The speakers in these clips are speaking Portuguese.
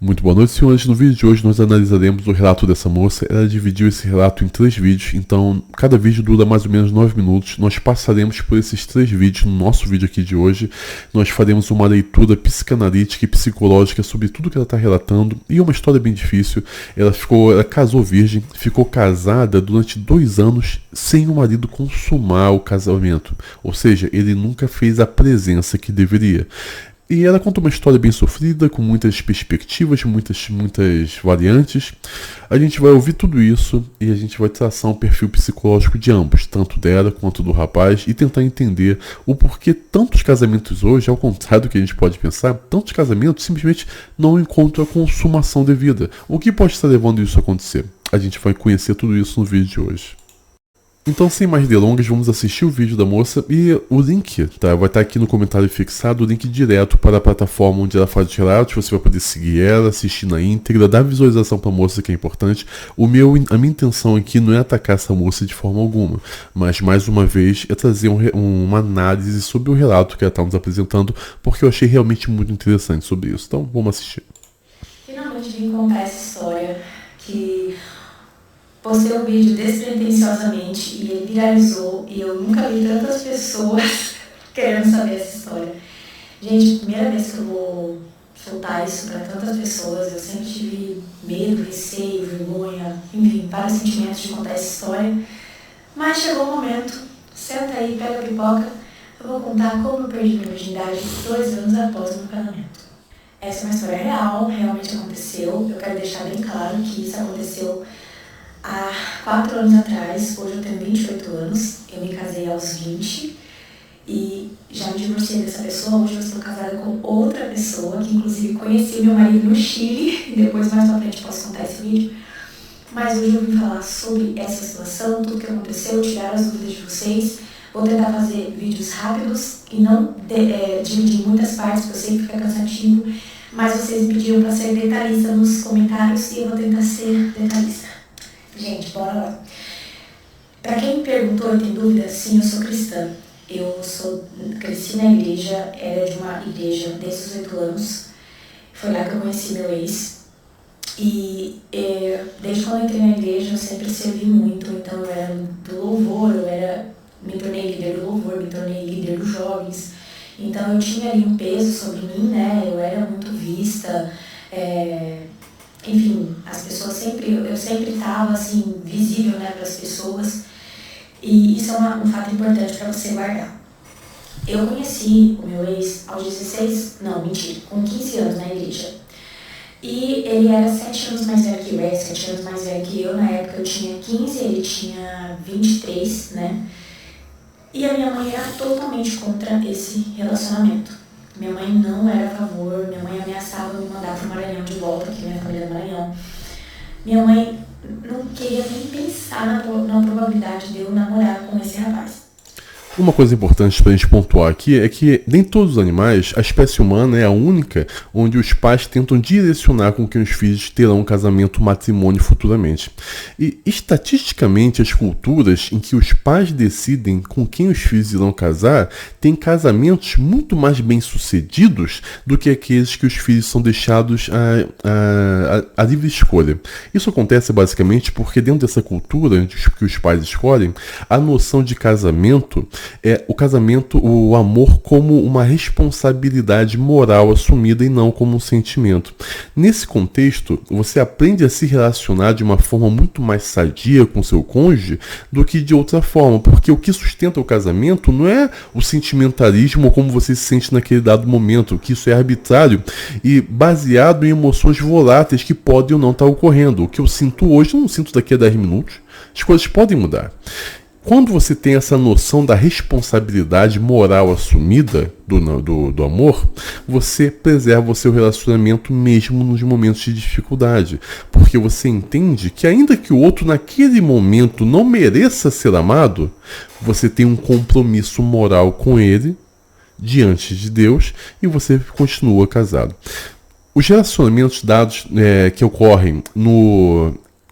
Muito boa noite, senhores. No vídeo de hoje nós analisaremos o relato dessa moça. Ela dividiu esse relato em 3 vídeos, então cada vídeo dura mais ou menos 9 minutos. Nós passaremos por esses 3 vídeos no nosso vídeo aqui de hoje. Nós faremos uma leitura psicanalítica e psicológica sobre tudo que ela está relatando. E uma história bem difícil. Ela casou virgem, ficou casada durante 2 anos sem o marido consumar o casamento. Ou seja, ele nunca fez a presença que deveria. E ela conta uma história bem sofrida, com muitas perspectivas, muitas variantes. A gente vai ouvir tudo isso e a gente vai traçar um perfil psicológico de ambos, tanto dela quanto do rapaz, e tentar entender o porquê tantos casamentos hoje, ao contrário do que a gente pode pensar, tantos casamentos simplesmente não encontram a consumação devida. O que pode estar levando isso a acontecer? A gente vai conhecer tudo isso no vídeo de hoje. Então, sem mais delongas, vamos assistir o vídeo da moça e o link, tá? Vai estar aqui no comentário fixado, o link direto para a plataforma onde ela faz os relatos. Você vai poder seguir ela, assistir na íntegra, dar visualização para a moça, que é importante. A minha intenção aqui não é atacar essa moça de forma alguma, mas mais uma vez é trazer uma análise sobre o relato que ela está nos apresentando, porque eu achei realmente muito interessante sobre isso. Então, vamos assistir. Finalmente vim contar essa história que postei um vídeo despretensiosamente e ele viralizou e eu nunca vi tantas pessoas querendo saber essa história. Gente, primeira vez que eu vou soltar isso para tantas pessoas, eu sempre tive medo, receio, vergonha, enfim, vários sentimentos de contar essa história. Mas chegou o momento, senta aí, pega a pipoca, eu vou contar como eu perdi minha virgindade 2 anos após o meu casamento. Essa é uma história real, realmente aconteceu. Eu quero deixar bem claro que isso aconteceu há 4 anos atrás. Hoje eu tenho 28 anos, eu me casei aos 20 e já me divorciei dessa pessoa. Hoje eu estou casada com outra pessoa, que inclusive conheci meu marido no Chile, e depois mais pra frente posso contar esse vídeo. Mas hoje eu vim falar sobre essa situação, tudo que aconteceu, tirar as dúvidas de vocês. Vou tentar fazer vídeos rápidos e não dividir em muitas partes, porque eu sei que fica cansativo, mas vocês me pediram para ser detalhista nos comentários e eu vou tentar ser detalhista. Gente, bora lá. Pra quem me perguntou e tem dúvida, sim, eu sou cristã. Cresci na igreja, era de uma igreja desde os 8 anos. Foi lá que eu conheci meu ex. E desde quando eu entrei na igreja eu sempre servi muito. Então eu era do louvor, me tornei líder do louvor, me tornei líder dos jovens. Então eu tinha ali um peso sobre mim, né? Eu era muito vista. Enfim, eu sempre estava assim, visível, né, para as pessoas, e isso é um fato importante para você guardar. Eu conheci o meu ex aos com 15 anos na igreja, e ele era 7 anos mais velho que eu, 7 anos mais velho que eu. Na época eu tinha 15, ele tinha 23, né, e a minha mãe era totalmente contra esse relacionamento. Minha mãe não era a favor, minha mãe ameaçava me mandar para o Maranhão de volta, porque minha família é do Maranhão. Minha mãe não queria nem pensar na probabilidade de eu namorar com esse rapaz. Uma coisa importante para a gente pontuar aqui é que nem todos os animais, a espécie humana é a única onde os pais tentam direcionar com que os filhos terão um casamento, matrimônio futuramente. E estatisticamente, as culturas em que os pais decidem com quem os filhos irão casar têm casamentos muito mais bem-sucedidos do que aqueles que os filhos são deixados a livre escolha. Isso acontece basicamente porque dentro dessa cultura que os pais escolhem, a noção de casamento o casamento, o amor, como uma responsabilidade moral assumida e não como um sentimento. Nesse contexto, você aprende a se relacionar de uma forma muito mais sadia com seu cônjuge do que de outra forma, porque o que sustenta o casamento não é o sentimentalismo ou como você se sente naquele dado momento, que isso é arbitrário e baseado em emoções voláteis que podem ou não estar ocorrendo. O que eu sinto hoje, eu não sinto daqui a 10 minutos. As coisas podem mudar. Quando você tem essa noção da responsabilidade moral assumida do amor, você preserva o seu relacionamento mesmo nos momentos de dificuldade. Porque você entende que ainda que o outro naquele momento não mereça ser amado, você tem um compromisso moral com ele, diante de Deus, e você continua casado. Os relacionamentos dados que ocorrem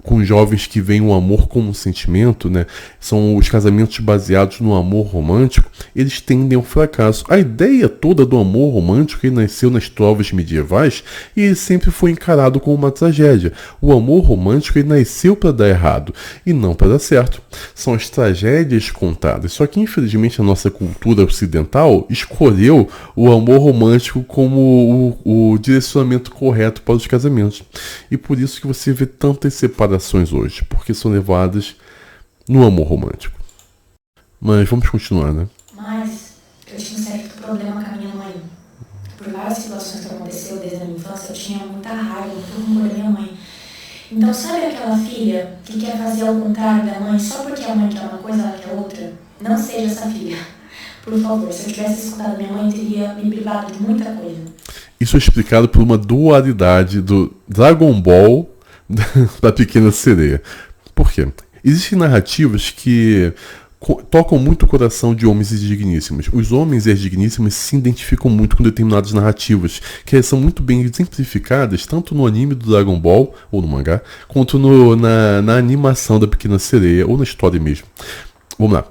com jovens que veem o amor como um sentimento, né? São os casamentos baseados no amor romântico, eles tendem ao fracasso. A ideia toda do amor romântico ele nasceu nas trovas medievais e ele sempre foi encarado como uma tragédia. O amor romântico ele nasceu para dar errado e não para dar certo. São as tragédias contadas. Só que infelizmente a nossa cultura ocidental escolheu o amor romântico como o direcionamento correto para os casamentos. E por isso que você vê tantas separações hoje, porque são levadas no amor romântico. Mas vamos continuar, né? Mas eu tinha um certo problema com a minha mãe. Por várias situações que aconteceu desde a minha infância, eu tinha muita raiva, muito rancor da minha mãe. Então, sabe aquela filha que quer fazer ao contrário da mãe só porque a mãe quer uma coisa, ela quer outra? Não seja essa filha. Por favor, se eu tivesse escutado minha mãe, teria me privado de muita coisa. Isso é explicado por uma dualidade do Dragon Ball da Pequena Sereia. Por quê? Existem narrativas que tocam muito o coração de homens digníssimos. Os homens e as digníssimas se identificam muito com determinadas narrativas, que são muito bem exemplificadas, tanto no anime do Dragon Ball, ou no mangá, quanto na animação da Pequena Sereia, ou na história mesmo. Vamos lá.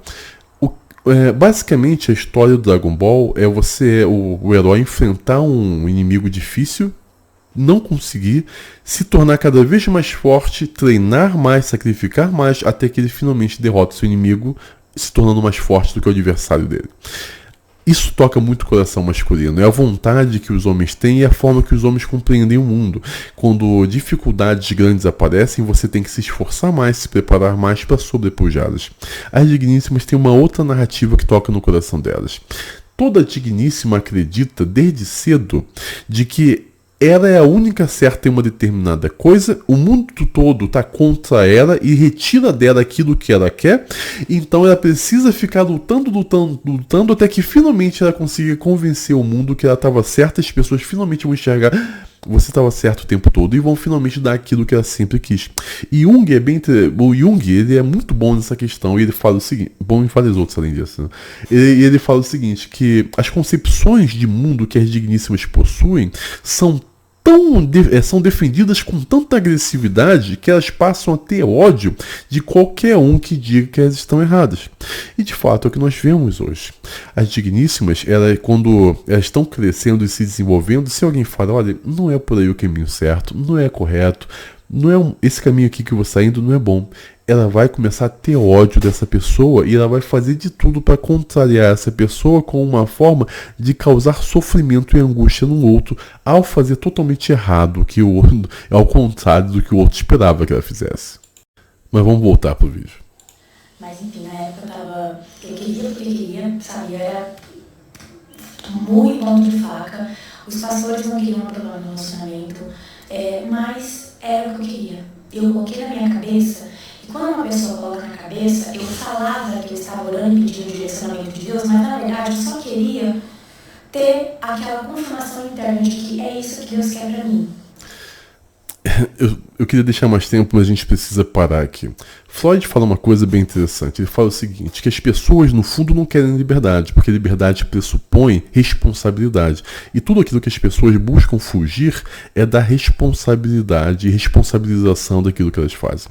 Basicamente, a história do Dragon Ball é o herói enfrentar um inimigo difícil, não conseguir, se tornar cada vez mais forte, treinar mais, sacrificar mais, até que ele finalmente derrota seu inimigo, se tornando mais forte do que o adversário dele. Isso toca muito o coração masculino, é a vontade que os homens têm e a forma que os homens compreendem o mundo. Quando dificuldades grandes aparecem, você tem que se esforçar mais, se preparar mais para sobrepujá-las. As digníssimas têm uma outra narrativa que toca no coração delas. Toda digníssima acredita, desde cedo, de que ela é a única certa em uma determinada coisa, o mundo todo está contra ela e retira dela aquilo que ela quer, então ela precisa ficar lutando até que finalmente ela consiga convencer o mundo que ela estava certa, as pessoas finalmente vão enxergar você estava certo o tempo todo e vão finalmente dar aquilo que ela sempre quis. E o Jung ele é muito bom nessa questão e ele fala o seguinte, bom em vários outros além disso, né? Ele fala o seguinte, que as concepções de mundo que as digníssimas possuem são defendidas com tanta agressividade que elas passam a ter ódio de qualquer um que diga que elas estão erradas. E de fato é o que nós vemos hoje. As digníssimas, quando elas estão crescendo e se desenvolvendo, se alguém fala, olha, não é por aí o caminho certo, não é correto, esse caminho aqui que você está indo não é bom, ela vai começar a ter ódio dessa pessoa e ela vai fazer de tudo para contrariar essa pessoa com uma forma de causar sofrimento e angústia no outro ao fazer totalmente errado, ao contrário do que o outro esperava que ela fizesse. Mas vamos voltar pro vídeo. Mas enfim, na época eu queria porque queria, sabe, eu era muito ponto de faca, os pastores não queriam aprovar meu relacionamento, mas era o que eu queria. Eu coloquei na minha cabeça. E quando uma pessoa coloca na cabeça, eu falava que eu estava orando e pedindo o direcionamento de Deus, mas na verdade eu só queria ter aquela confirmação interna de que é isso que Deus quer pra mim. Eu queria deixar mais tempo, mas a gente precisa parar aqui. Freud fala uma coisa bem interessante. Ele fala o seguinte, que as pessoas no fundo não querem liberdade, porque liberdade pressupõe responsabilidade. E tudo aquilo que as pessoas buscam fugir é da responsabilidade e responsabilização daquilo que elas fazem.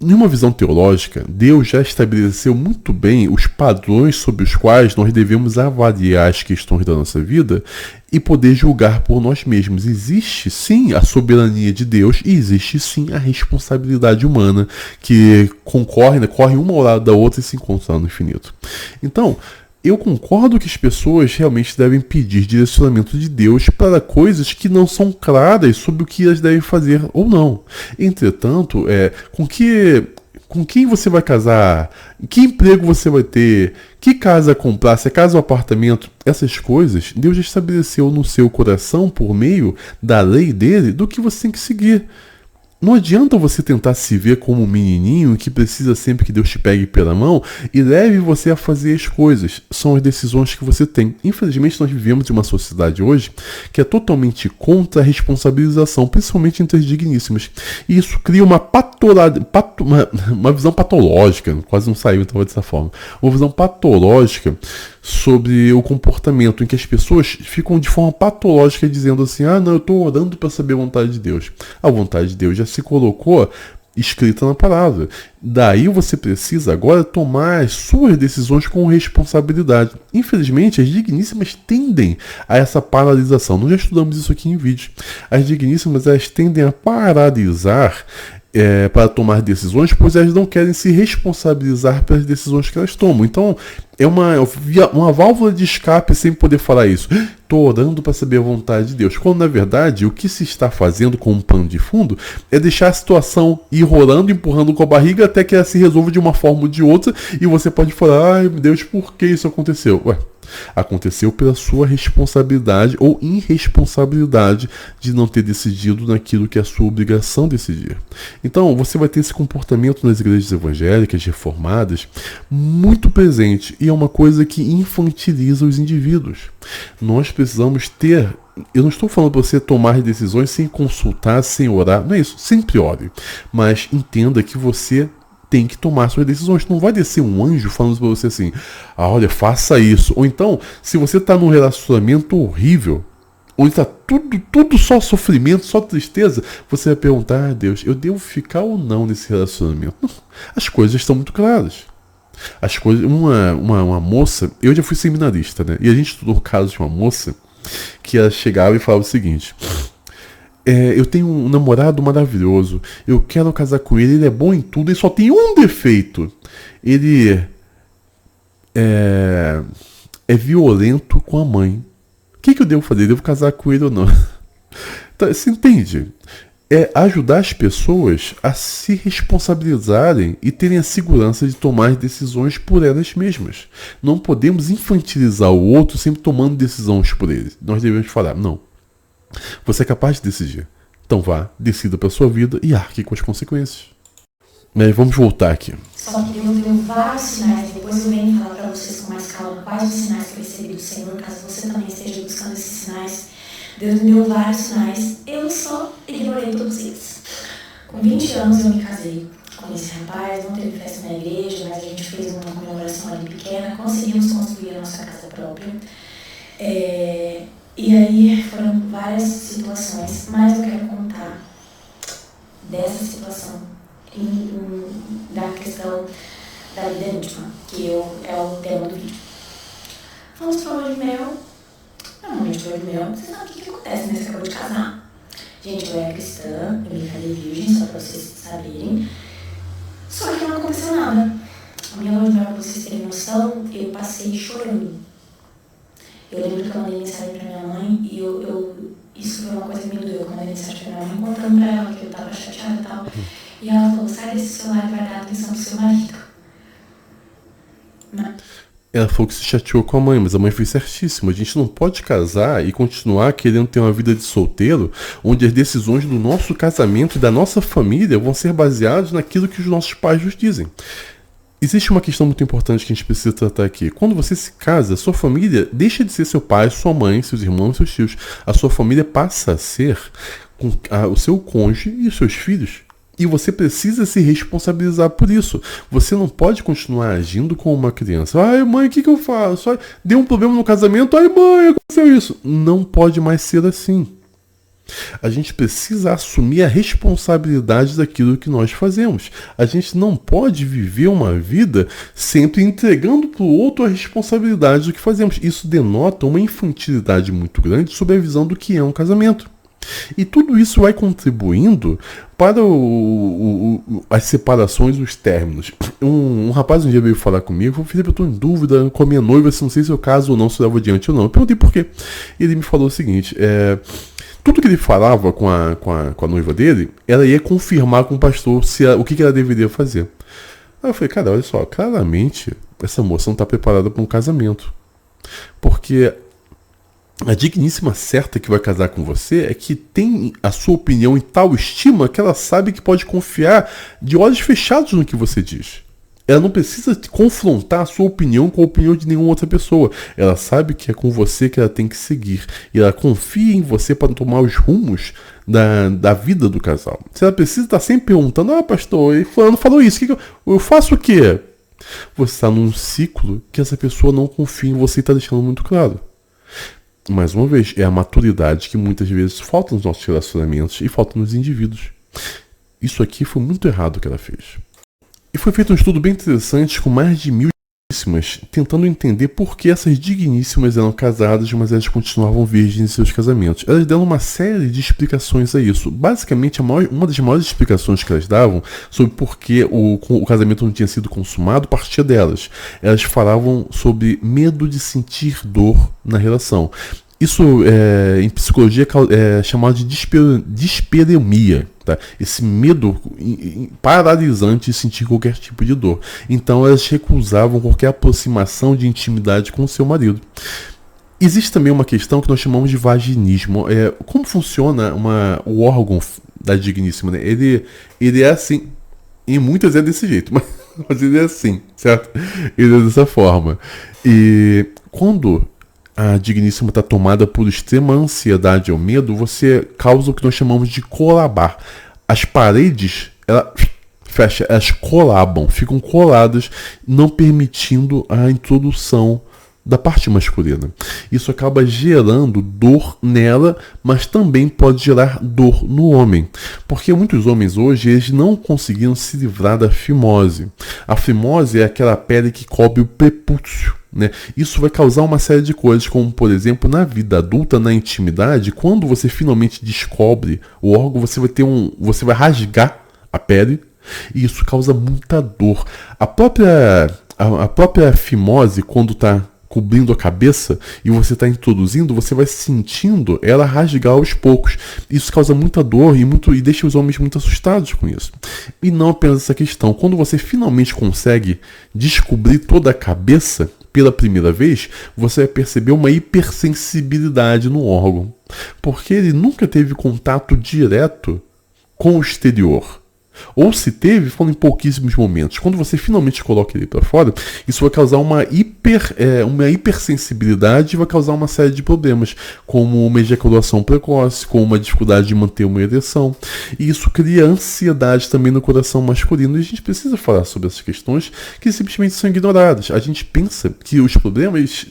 Em uma visão teológica, Deus já estabeleceu muito bem os padrões sobre os quais nós devemos avaliar as questões da nossa vida e poder julgar por nós mesmos. Existe sim a soberania de Deus e existe sim a responsabilidade humana que corre uma ao lado da outra e se encontra no infinito. Então, eu concordo que as pessoas realmente devem pedir direcionamento de Deus para coisas que não são claras sobre o que elas devem fazer ou não. Entretanto, com quem você vai casar, que emprego você vai ter, que casa comprar, se é casa ou apartamento, essas coisas Deus já estabeleceu no seu coração por meio da lei dele do que você tem que seguir. Não adianta você tentar se ver como um menininho que precisa sempre que Deus te pegue pela mão e leve você a fazer as coisas. São as decisões que você tem. Infelizmente, nós vivemos em uma sociedade hoje que é totalmente contra a responsabilização, principalmente entre as digníssimas. E isso cria uma visão patológica, quase não saiu então dessa forma, uma visão patológica sobre o comportamento, em que as pessoas ficam de forma patológica dizendo assim, não, eu estou orando para saber a vontade de Deus. A vontade de Deus já se colocou escrita na palavra. Daí você precisa agora tomar as suas decisões com responsabilidade. Infelizmente, as digníssimas tendem a essa paralisação. Nós já estudamos isso aqui em vídeo. As digníssimas, elas tendem a paralisar para tomar decisões, pois elas não querem se responsabilizar pelas decisões que elas tomam. Então, é uma válvula de escape sem poder falar isso. Estou orando para saber a vontade de Deus. Quando, na verdade, o que se está fazendo com um pano de fundo é deixar a situação ir rolando, empurrando com a barriga até que ela se resolva de uma forma ou de outra e você pode falar, ai meu Deus, por que isso aconteceu? Ué, aconteceu pela sua responsabilidade ou irresponsabilidade de não ter decidido naquilo que é a sua obrigação decidir. Então, você vai ter esse comportamento nas igrejas evangélicas, reformadas, muito presente, e é uma coisa que infantiliza os indivíduos. Nós precisamos ter... Eu não estou falando para você tomar decisões sem consultar, sem orar, não é isso, sempre ore, mas entenda que você tem que tomar suas decisões. Não vai descer um anjo falando para você assim, olha, faça isso. Ou então, se você está num relacionamento horrível, onde está tudo só sofrimento, só tristeza, você vai perguntar, Deus, eu devo ficar ou não nesse relacionamento? Não, as coisas estão muito claras. As coisas, uma moça, eu já fui seminarista, né? E a gente estudou o caso de uma moça que ela chegava e falava o seguinte... eu tenho um namorado maravilhoso, eu quero casar com ele é bom em tudo, ele só tem um defeito. Ele é violento com a mãe. O que eu devo fazer? Devo casar com ele ou não? Então, você entende? É ajudar as pessoas a se responsabilizarem e terem a segurança de tomar decisões por elas mesmas. Não podemos infantilizar o outro sempre tomando decisões por ele. Nós devemos falar, não. Você é capaz de decidir. Então vá, decida para sua vida e arque com as consequências. Vamos voltar aqui. Só que Deus deu vários sinais. Depois eu venho falar para vocês com mais calma quais os sinais que eu recebi do Senhor, caso você também esteja buscando esses sinais. Deus me deu vários sinais. Eu só ignorei todos eles. Com 20 anos eu me casei com esse rapaz. Não teve festa na igreja, mas a gente fez uma comemoração ali pequena. Conseguimos construir a nossa casa própria. E aí foram várias situações, mas eu quero contar dessa situação da questão da vida íntima, que é o tema do vídeo. Fomos para o lua de mel. Normalmente para o lua de mel, você sabe o que acontece, né? Você acabou de casar. Gente, eu era cristã, eu me casei virgem, só para vocês saberem. Só que não aconteceu nada. A minha lua de mel, para vocês terem noção, eu passei chorando. Eu lembro que eu mandei mensagem pra minha mãe e isso foi uma coisa que me doeu. Eu mandei mensagem pra minha mãe contando pra ela que eu tava chateada e tal. E ela falou, sai desse celular e vai dar atenção pro seu marido. Ela falou que se chateou com a mãe, mas a mãe fez certíssimo. A gente não pode casar e continuar querendo ter uma vida de solteiro, onde as decisões do nosso casamento e da nossa família vão ser baseadas naquilo que os nossos pais nos dizem. Existe uma questão muito importante que a gente precisa tratar aqui. Quando você se casa, sua família deixa de ser seu pai, sua mãe, seus irmãos, seus tios. A sua família passa a ser o seu cônjuge e os seus filhos. E você precisa se responsabilizar por isso. Você não pode continuar agindo como uma criança. Ai, mãe, o que eu faço? Ai, deu um problema no casamento. Ai, mãe, aconteceu isso. Não pode mais ser assim. A gente precisa assumir a responsabilidade daquilo que nós fazemos. A gente não pode viver uma vida sempre entregando para o outro a responsabilidade do que fazemos. Isso denota uma infantilidade muito grande sobre a visão do que é um casamento. E tudo isso vai contribuindo para as separações e os términos. Um rapaz um dia veio falar comigo, falou, Felipe, eu estou em dúvida com a minha noiva, se não sei se eu caso ou não, se eu levo adiante ou não. Eu perguntei por quê. Ele me falou o seguinte, tudo que ele falava com a noiva dele, ela ia confirmar com o pastor o que ela deveria fazer. Aí eu falei, cara, olha só, claramente essa moça não está preparada para um casamento. Porque a digníssima certa que vai casar com você é que tem a sua opinião em tal estima que ela sabe que pode confiar de olhos fechados no que você diz. Ela não precisa confrontar a sua opinião com a opinião de nenhuma outra pessoa. Ela sabe que é com você que ela tem que seguir. E ela confia em você para tomar os rumos da vida do casal. Se ela precisa estar sempre perguntando, pastor, e fulano falou isso, eu faço o quê? Você está num ciclo que essa pessoa não confia em você e está deixando muito claro. Mais uma vez, é a maturidade que muitas vezes falta nos nossos relacionamentos e falta nos indivíduos. Isso aqui foi muito errado o que ela fez. E foi feito um estudo bem interessante com mais de 1.000 digníssimas, tentando entender por que essas digníssimas eram casadas, mas elas continuavam virgens em seus casamentos. Elas deram uma série de explicações a isso. Basicamente, uma das maiores explicações que elas davam sobre por que o casamento não tinha sido consumado partia delas. Elas falavam sobre medo de sentir dor na relação. Isso em psicologia é chamado de disperemia, tá? Esse medo paralisante de sentir qualquer tipo de dor. Então elas recusavam qualquer aproximação de intimidade com o seu marido. Existe também uma questão que nós chamamos de vaginismo. Como funciona o órgão da digníssima? Né? Ele é assim, em muitas é desse jeito, mas ele é assim, certo? Ele é dessa forma. E quando a digníssima está tomada por extrema ansiedade ou medo, você causa o que nós chamamos de colabar. As paredes, elas colabam, ficam coladas, não permitindo a introdução da parte masculina. Isso acaba gerando dor nela, mas também pode gerar dor no homem. Porque muitos homens hoje, eles não conseguiram se livrar da fimose. A fimose é aquela pele que cobre o prepúcio. Né? Isso vai causar uma série de coisas, como por exemplo, na vida adulta, na intimidade, quando você finalmente descobre o órgão, você vai rasgar a pele e isso causa muita dor. A própria fimose, quando está cobrindo a cabeça e você está introduzindo, você vai sentindo ela rasgar aos poucos. Isso causa muita dor e deixa os homens muito assustados com isso. E não apenas essa questão. Quando você finalmente consegue descobrir toda a cabeça pela primeira vez, você vai perceber uma hipersensibilidade no órgão. Porque ele nunca teve contato direto com o exterior. Ou se teve, foram em pouquíssimos momentos. Quando você finalmente coloca ele para fora, isso vai causar uma hipersensibilidade e vai causar uma série de problemas, como uma ejaculação precoce, como uma dificuldade de manter uma ereção. E isso cria ansiedade também no coração masculino. E a gente precisa falar sobre essas questões que simplesmente são ignoradas. A gente pensa que os problemas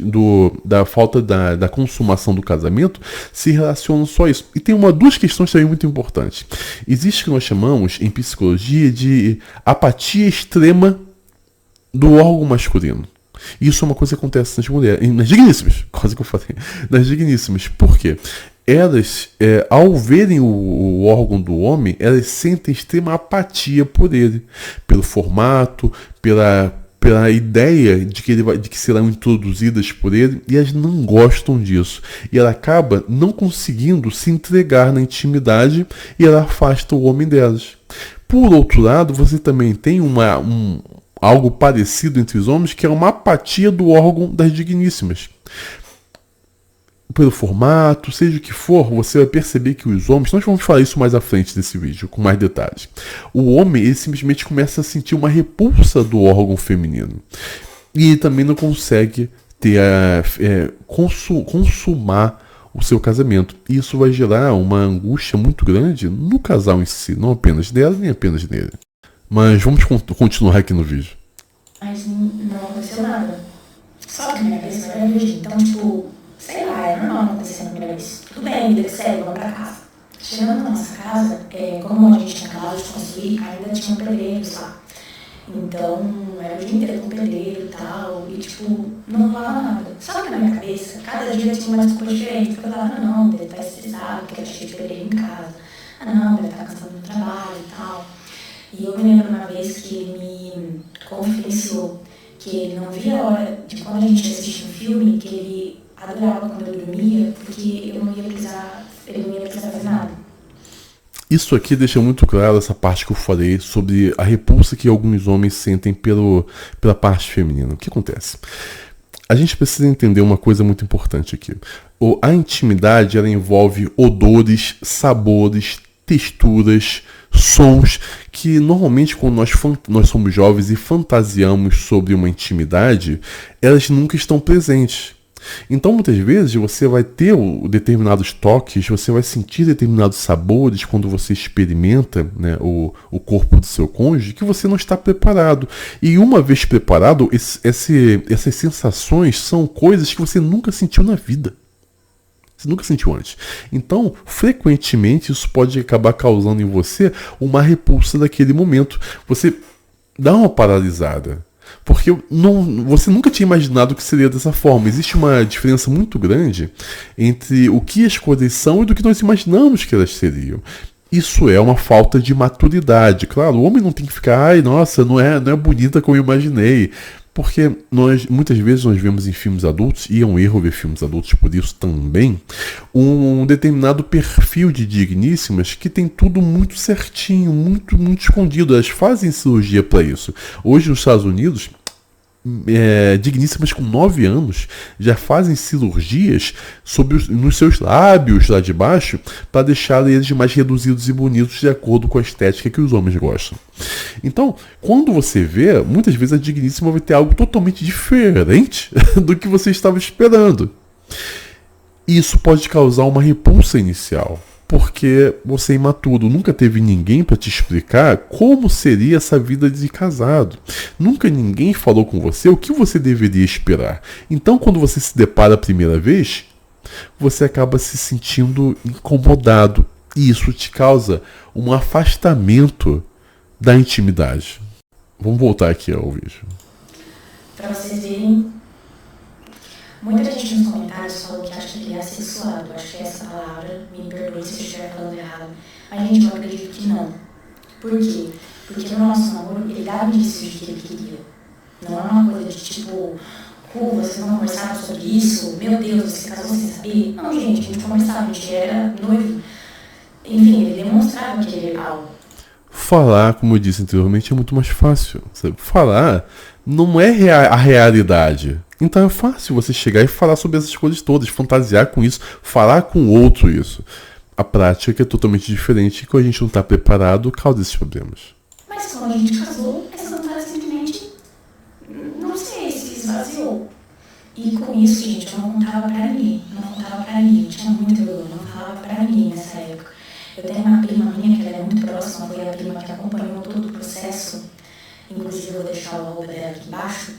da falta da consumação do casamento se relacionam só a isso. E tem duas questões também muito importantes. Existe o que nós chamamos, em psicologia, de apatia extrema do órgão masculino. Isso é uma coisa que acontece nas mulheres, nas digníssimas, quase que eu falei, nas digníssimas. Por quê? Elas, ao verem o órgão do homem, elas sentem extrema apatia por ele, pelo formato, pela ideia de que serão introduzidas por ele, e elas não gostam disso. E ela acaba não conseguindo se entregar na intimidade e ela afasta o homem delas. Por outro lado, você também tem algo parecido entre os homens, que é uma apatia do órgão das digníssimas. Pelo formato, seja o que for, você vai perceber que os homens, nós vamos falar isso mais à frente desse vídeo, com mais detalhes. O homem, ele simplesmente começa a sentir uma repulsa do órgão feminino. E ele também não consegue consumar o seu casamento. E isso vai gerar uma angústia muito grande no casal em si, não apenas dela, nem apenas dele. Mas vamos continuar aqui no vídeo. Mas não aconteceu nada. Só que na minha cabeça não era virgem. Então, tipo, sei lá, é normal não acontecer na primeira vez. Tudo bem, vida que segue, vamos pra casa. Chegando na nossa casa, como a gente tinha acabado de construir, ainda tinha pedreiros lá. Então, era o dia inteiro com pedreiro e tal, e tipo, não rolava nada. Só que na minha cabeça, cada dia tinha uma desculpa diferente, porque eu falava, não, deve estar estressado, porque era cheio de pedreiro em casa. Não, deve estar cansado do trabalho e tal. E eu me lembro uma vez que ele me confidenciou que ele não via a hora de quando a gente assistia um filme, que ele adorava quando eu dormia, porque ele não ia precisar fazer nada. Isso aqui deixa muito claro essa parte que eu falei sobre a repulsa que alguns homens sentem pela parte feminina. O que acontece? A gente precisa entender uma coisa muito importante aqui. A intimidade, ela envolve odores, sabores, texturas, sons, que normalmente quando nós somos jovens e fantasiamos sobre uma intimidade, elas nunca estão presentes. Então, muitas vezes, você vai ter determinados toques, você vai sentir determinados sabores quando você experimenta, né, o corpo do seu cônjuge, que você não está preparado. E uma vez preparado, essas sensações são coisas que você nunca sentiu na vida. Você nunca sentiu antes. Então, frequentemente, isso pode acabar causando em você uma repulsa daquele momento. Você dá uma paralisada. Porque você nunca tinha imaginado que seria dessa forma. Existe uma diferença muito grande entre o que as coisas são e do que nós imaginamos que elas seriam. Isso é uma falta de maturidade. Claro, o homem não tem que ficar, ai, nossa, não é bonita como eu imaginei. Porque muitas vezes nós vemos em filmes adultos, e é um erro ver filmes adultos por isso também, um determinado perfil de digníssimas que tem tudo muito certinho, muito, muito escondido. Elas fazem cirurgia para isso. Hoje nos Estados Unidos, digníssimas com 9 anos já fazem cirurgias nos seus lábios lá de baixo para deixar eles mais reduzidos e bonitos de acordo com a estética que os homens gostam. Então, quando você vê, muitas vezes a digníssima vai ter algo totalmente diferente do que você estava esperando. Isso pode causar uma repulsa inicial, porque você é imaturo, nunca teve ninguém para te explicar como seria essa vida de casado. Nunca ninguém falou com você o que você deveria esperar. Então, quando você se depara a primeira vez, você acaba se sentindo incomodado. E isso te causa um afastamento da intimidade. Vamos voltar aqui ao vídeo. Para vocês verem, muita gente nos comentários falou que acha que ele é assexuado. Acho que é essa palavra, me perdoe se eu estiver falando errado. Mas, gente, eu acredito que não. Por quê? Porque no nosso namoro, ele dava indícios de que ele queria. Não é uma coisa de tipo, vocês não conversaram sobre isso? Meu Deus, você casou sem saber? Não, gente, a gente conversava, a gente era noivo. Enfim, ele demonstrava que ele era algo. Falar, como eu disse anteriormente, é muito mais fácil. Sabe? Falar não é a realidade. Então é fácil você chegar e falar sobre essas coisas todas, fantasiar com isso, falar com o outro isso. A prática é totalmente diferente e quando a gente não está preparado, causa esses problemas. Mas quando a gente casou, essa vontade simplesmente, não sei, se esvaziou. E com isso, gente, eu não contava pra ninguém. Eu tinha muita vergonha, não falava pra ninguém nessa época. Eu tenho uma prima minha, que ela é muito próxima, foi a prima que acompanhou todo o processo. Inclusive, eu vou deixar o arroba dela aqui embaixo.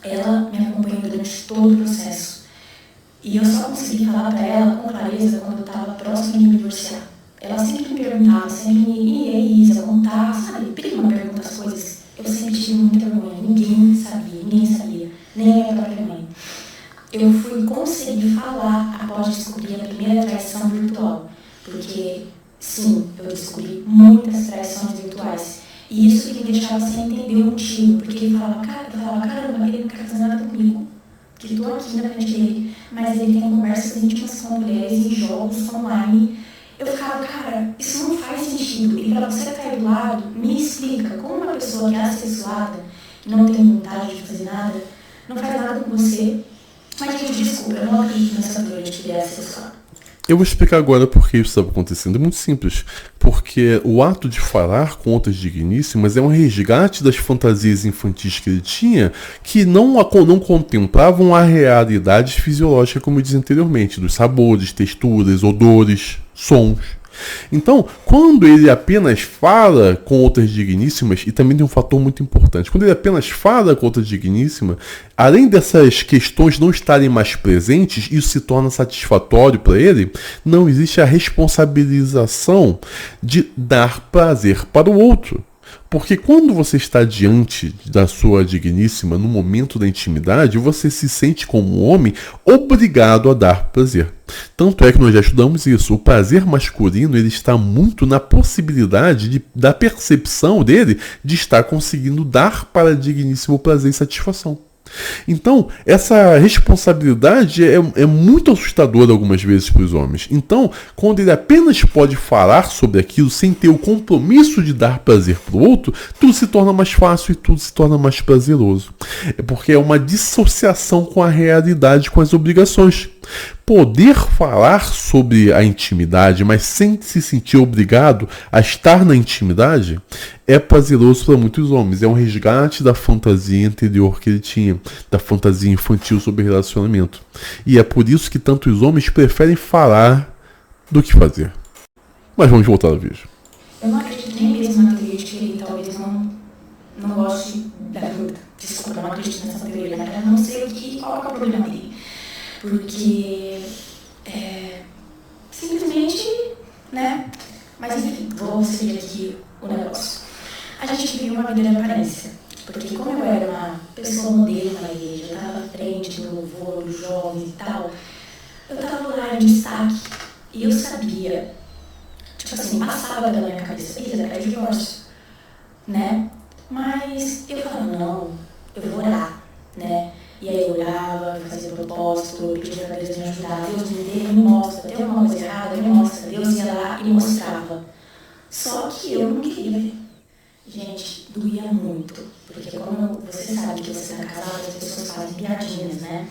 Ela me acompanhou durante todo o processo. E eu só consegui falar pra ela com clareza quando eu estava próxima de me divorciar. Ela sempre me perguntava, e aí, Isa, como tá? Sabe, prima pergunta as coisas. Eu sempre tive muita vergonha. Ninguém sabia. Nem a minha própria mãe. Eu fui conseguir falar após descobrir a primeira traição virtual. Porque, sim, eu descobri muitas traições virtuais. E isso que me deixava sem entender o motivo. Porque ele falava, caramba, ele não quer fazer nada comigo. Que estou aqui na frente dele. Mas ele tem conversas íntimas com mulheres em jogos online. Eu ficava, cara, isso não faz sentido. E para você estar aí do lado, me explica como uma pessoa que é assexuada, que não tem vontade de fazer nada, não faz nada com você. Mas, gente, desculpa, eu não acredito nessa teoria de que ele é assexuado. Eu vou explicar agora por que isso estava acontecendo. É muito simples. Porque o ato de falar com outras digníssimas é um resgate das fantasias infantis que ele tinha, que não contemplavam a realidade fisiológica, como eu disse anteriormente, dos sabores, texturas, odores, sons. Então, quando ele apenas fala com outras digníssimas, e também tem um fator muito importante, quando ele apenas fala com outra digníssima, além dessas questões não estarem mais presentes, isso se torna satisfatório para ele, não existe a responsabilização de dar prazer para o outro. Porque quando você está diante da sua digníssima, no momento da intimidade, você se sente como um homem obrigado a dar prazer. Tanto é que nós já estudamos isso. O prazer masculino ele está muito na possibilidade da percepção dele de estar conseguindo dar para a digníssima o prazer e satisfação. Então, essa responsabilidade é muito assustadora algumas vezes para os homens. Então, quando ele apenas pode falar sobre aquilo sem ter o compromisso de dar prazer para o outro, tudo se torna mais fácil e tudo se torna mais prazeroso. É porque é uma dissociação com a realidade, com as obrigações. Poder falar sobre a intimidade, mas sem se sentir obrigado a estar na intimidade, é prazeroso para muitos homens. É um resgate da fantasia anterior que ele tinha, da fantasia infantil sobre relacionamento. E é por isso que tantos homens preferem falar do que fazer. Mas vamos voltar ao vídeo. Eu não acredito nem mesmo na teoria de que ele talvez não goste da fruta. Desculpa, eu não acredito nessa teoria, né? Eu não sei qual é o problema dele. porque simplesmente, né? Mas enfim, vou seguir aqui o negócio. A gente vivia uma vida de aparência, porque como eu era uma pessoa modelo na igreja, eu estava à frente do louvor, dos jovens e tal, eu estava lá em destaque e eu sabia, tipo assim, passava pela minha cabeça, Isa, é divórcio, né? Mas eu falava, não, eu vou orar, né? E aí eu orava, eu fazia propósito, eu pedia para Deus me ajudar, Deus me mostra, tem alguma coisa errada, me mostra. Deus ia lá e mostrava. Só que eu não queria ver. Gente, doía muito, porque como você sabe que você está casado, as pessoas fazem piadinhas, né?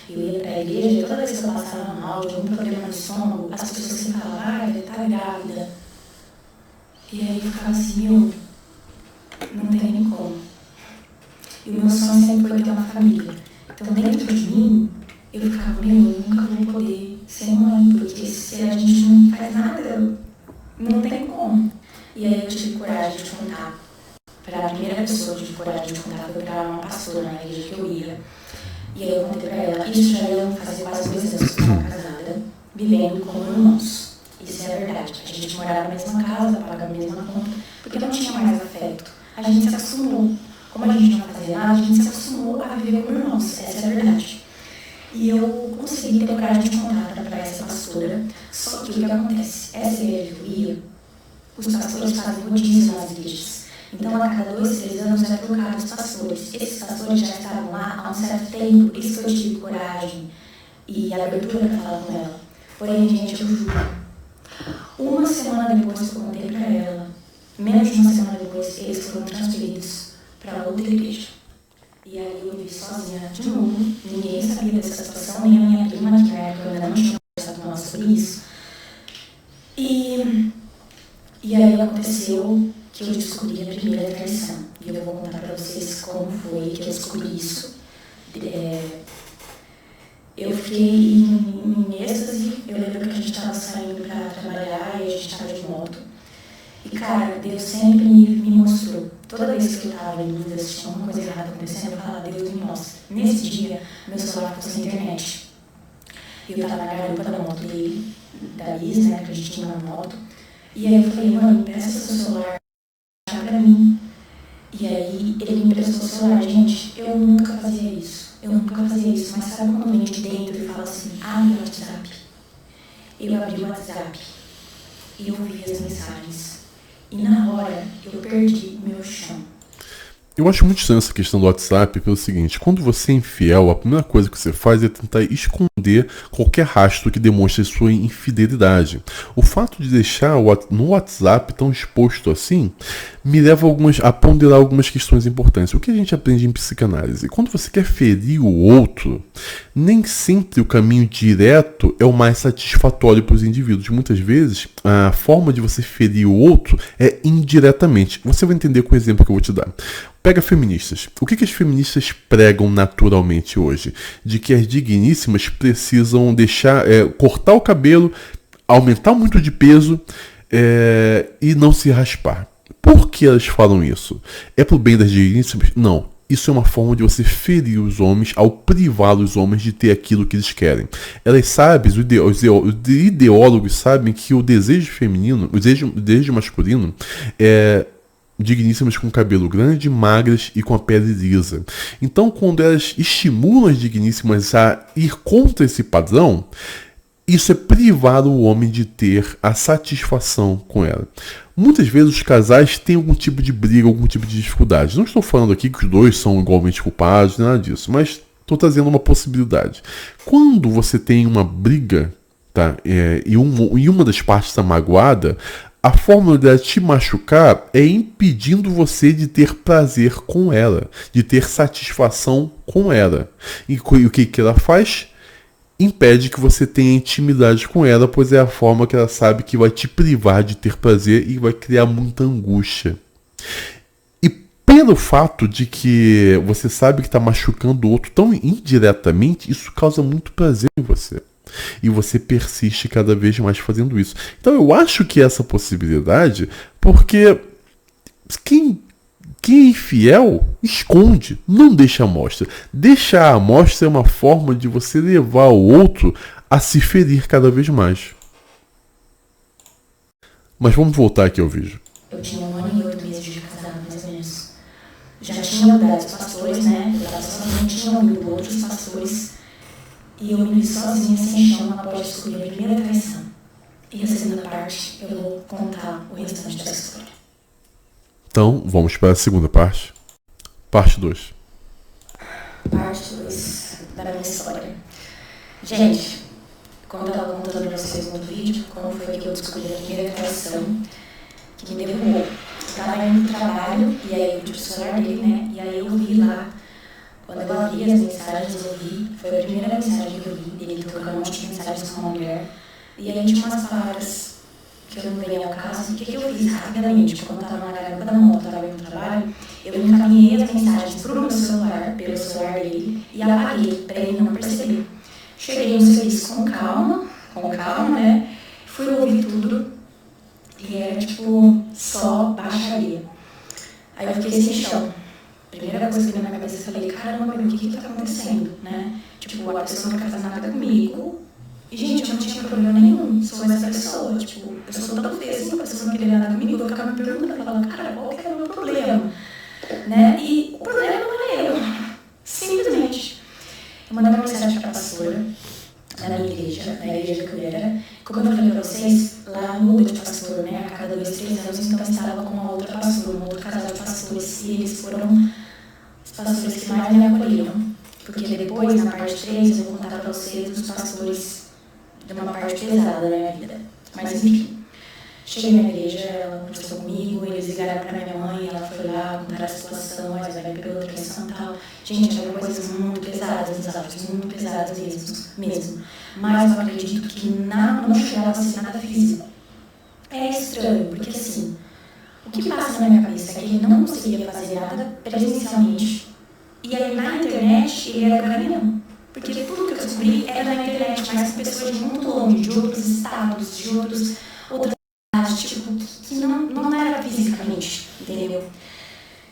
Eu ia para a igreja e toda vez que eu passava mal, de algum problema no estômago, as pessoas sempre falavam, ela tá grávida. E aí eu ficava assim, não tem nem como. E o meu sonho sempre foi ter uma família. Então, dentro de mim, eu ficava, eu nunca vou poder ser mãe, porque se a gente não faz nada, não tem como. E aí eu tive coragem de contar. Para a primeira pessoa que eu tive coragem de contar foi para uma pastora na igreja que eu ia. E aí eu contei para ela, isso já ia fazer quase 2 anos que eu estava casada, vivendo como irmãos. Isso é a verdade. A gente morava na mesma casa, pagava a mesma conta, porque não tinha mais afeto. A gente se acostumou. Como a gente não fazia nada, a gente se acostumou a viver como irmãos. Essa é a verdade. E eu consegui ter coragem de contar para essa pastora. Só que o que acontece? Essa igreja que eu ia, os pastores fazem rodízio nas igrejas. Então, a cada 2, 3 anos é trocado os pastores. Esses pastores já estavam lá há um certo tempo, por isso que eu tive coragem e abertura para falar com ela. Porém, gente, eu juro, uma semana depois que eu contei para ela, menos de uma semana depois, eles foram transferidos para outra igreja. E aí eu vivi sozinha de novo, ninguém sabia dessa situação, nem a minha prima, que na época eu ainda não tinha conversado com ela sobre isso. E aí aconteceu que eu descobri a primeira traição. E eu vou contar para vocês como foi que eu descobri isso. Eu fiquei em êxtase. Eu lembro que a gente estava saindo para trabalhar e a gente estava de moto. E, cara, Deus sempre me mostrou. Toda vez que eu estava em dúvida se tinha alguma coisa errada acontecendo, eu falava, Deus me mostra. Nesse dia, meu celular ficou sem internet. E eu estava na garupa da moto dele, da Liz, né, que a gente tinha uma moto. E aí eu falei, mano, empresta seu celular pra mim. E aí ele me emprestou o celular. Gente, eu nunca fazia isso. Mas sabe quando vem de dentro e fala assim, abre o WhatsApp? Eu abri o WhatsApp e eu vi as mensagens. E na hora eu perdi meu chão. Eu acho muito estranho essa questão do WhatsApp pelo seguinte, quando você é infiel, a primeira coisa que você faz é tentar esconder qualquer rastro que demonstre sua infidelidade. O fato de deixar no WhatsApp tão exposto assim, me leva a ponderar algumas questões importantes. O que a gente aprende em psicanálise? Quando você quer ferir o outro, nem sempre o caminho direto é o mais satisfatório para os indivíduos. Muitas vezes, a forma de você ferir o outro é indiretamente. Você vai entender com o exemplo que eu vou te dar. Pega feministas. O que as feministas pregam naturalmente hoje? De que as digníssimas precisam cortar o cabelo, aumentar muito de peso e não se raspar. Por que elas falam isso? É pro bem das digníssimas? Não. Isso é uma forma de você ferir os homens ao privar os homens de ter aquilo que eles querem. Elas sabem, os ideólogos sabem que o desejo feminino, o desejo masculino é digníssimas com cabelo grande, magras e com a pele lisa. Então, quando elas estimulam as digníssimas a ir contra esse padrão, isso é privar o homem de ter a satisfação com ela. Muitas vezes os casais têm algum tipo de briga, algum tipo de dificuldade. Não estou falando aqui que os dois são igualmente culpados, nada disso, mas estou trazendo uma possibilidade. Quando você tem uma briga, tá, e uma das partes está magoada, a forma dela te machucar é impedindo você de ter prazer com ela, de ter satisfação com ela. E o que ela faz? Impede que você tenha intimidade com ela, pois é a forma que ela sabe que vai te privar de ter prazer e vai criar muita angústia. E pelo fato de que você sabe que está machucando o outro tão indiretamente, isso causa muito prazer em você. E você persiste cada vez mais fazendo isso. Então eu acho que essa possibilidade, porque quem Quem é infiel, esconde, não deixa a amostra. Deixar a amostra é uma forma de você levar o outro a se ferir cada vez mais. Mas vamos voltar aqui ao vídeo. Eu tinha 1 ano e 8 meses de casado, mais ou menos. Já tinha mudado os pastores, né? Eu estava sozinha, tinha ouvido outros pastores. E eu me vi sozinha, sem chão, após descobrir a primeira traição. E a segunda parte, eu vou contar o restante da história. Então, vamos para a segunda parte. Parte 2. Parte 2 da minha história. Gente, como eu estava contando para vocês no outro vídeo, como foi que eu descobri a primeira traição que me derrubou. Eu estava indo no trabalho, e aí eu pedi o celular dele, né? E aí eu vi lá, quando eu abri as mensagens, eu vi, foi a primeira mensagem que eu vi, dele trocando um monte de mensagens com uma mulher. E aí tinha umas palavras que eu não veio ao caso. O que eu fiz rapidamente? Quando eu estava na garupa da moto, estava indo no trabalho, eu encaminhei as mensagens para o meu celular, pelo celular dele, e apaguei, para ele não perceber. Cheguei no serviço com calma, né? Fui ouvir tudo, e era tipo só baixaria. Aí eu fiquei sem chão. Primeira coisa que veio na minha cabeça, eu falei, caramba, o que tá acontecendo, né? Tipo, a pessoa não quer fazer nada comigo. E, gente, eu não tinha problema nenhum, sou essa pessoa, tipo, eu sou tão feia assim, a pessoa não queria nada comigo, eu ficava me perguntando, falando, cara, qual que é o meu problema, né? E o problema não era eu, simplesmente. Eu mandei uma mensagem para a pastora da minha igreja, na igreja que eu era, como eu falei para vocês, lá muda de pastor, né, a cada 2, 3 anos, então eu estava com uma outra pastora, um outro casal de pastores, e eles foram os pastores que mais me acolheram, porque depois, na parte 3, eu vou contar para vocês os pastores de uma parte pesada da minha vida. Mas enfim, cheguei na igreja, ela conversou comigo, eles ligaram pra minha mãe, ela foi lá, contaram a situação, mas ela pegou a traição e tal. Gente, eram coisas muito pesadas nos autos, muito pesadas mesmo. Mas eu acredito que não chegava a ser nada físico. É estranho, porque assim, o que passa na minha cabeça é que ele não conseguia fazer nada presencialmente, e aí na internet ele era ganhão. Porque tudo que eu descobri era na internet, mas com pessoas de muito longe, de outros estados, de outras cidades, tipo, que não era fisicamente, entendeu?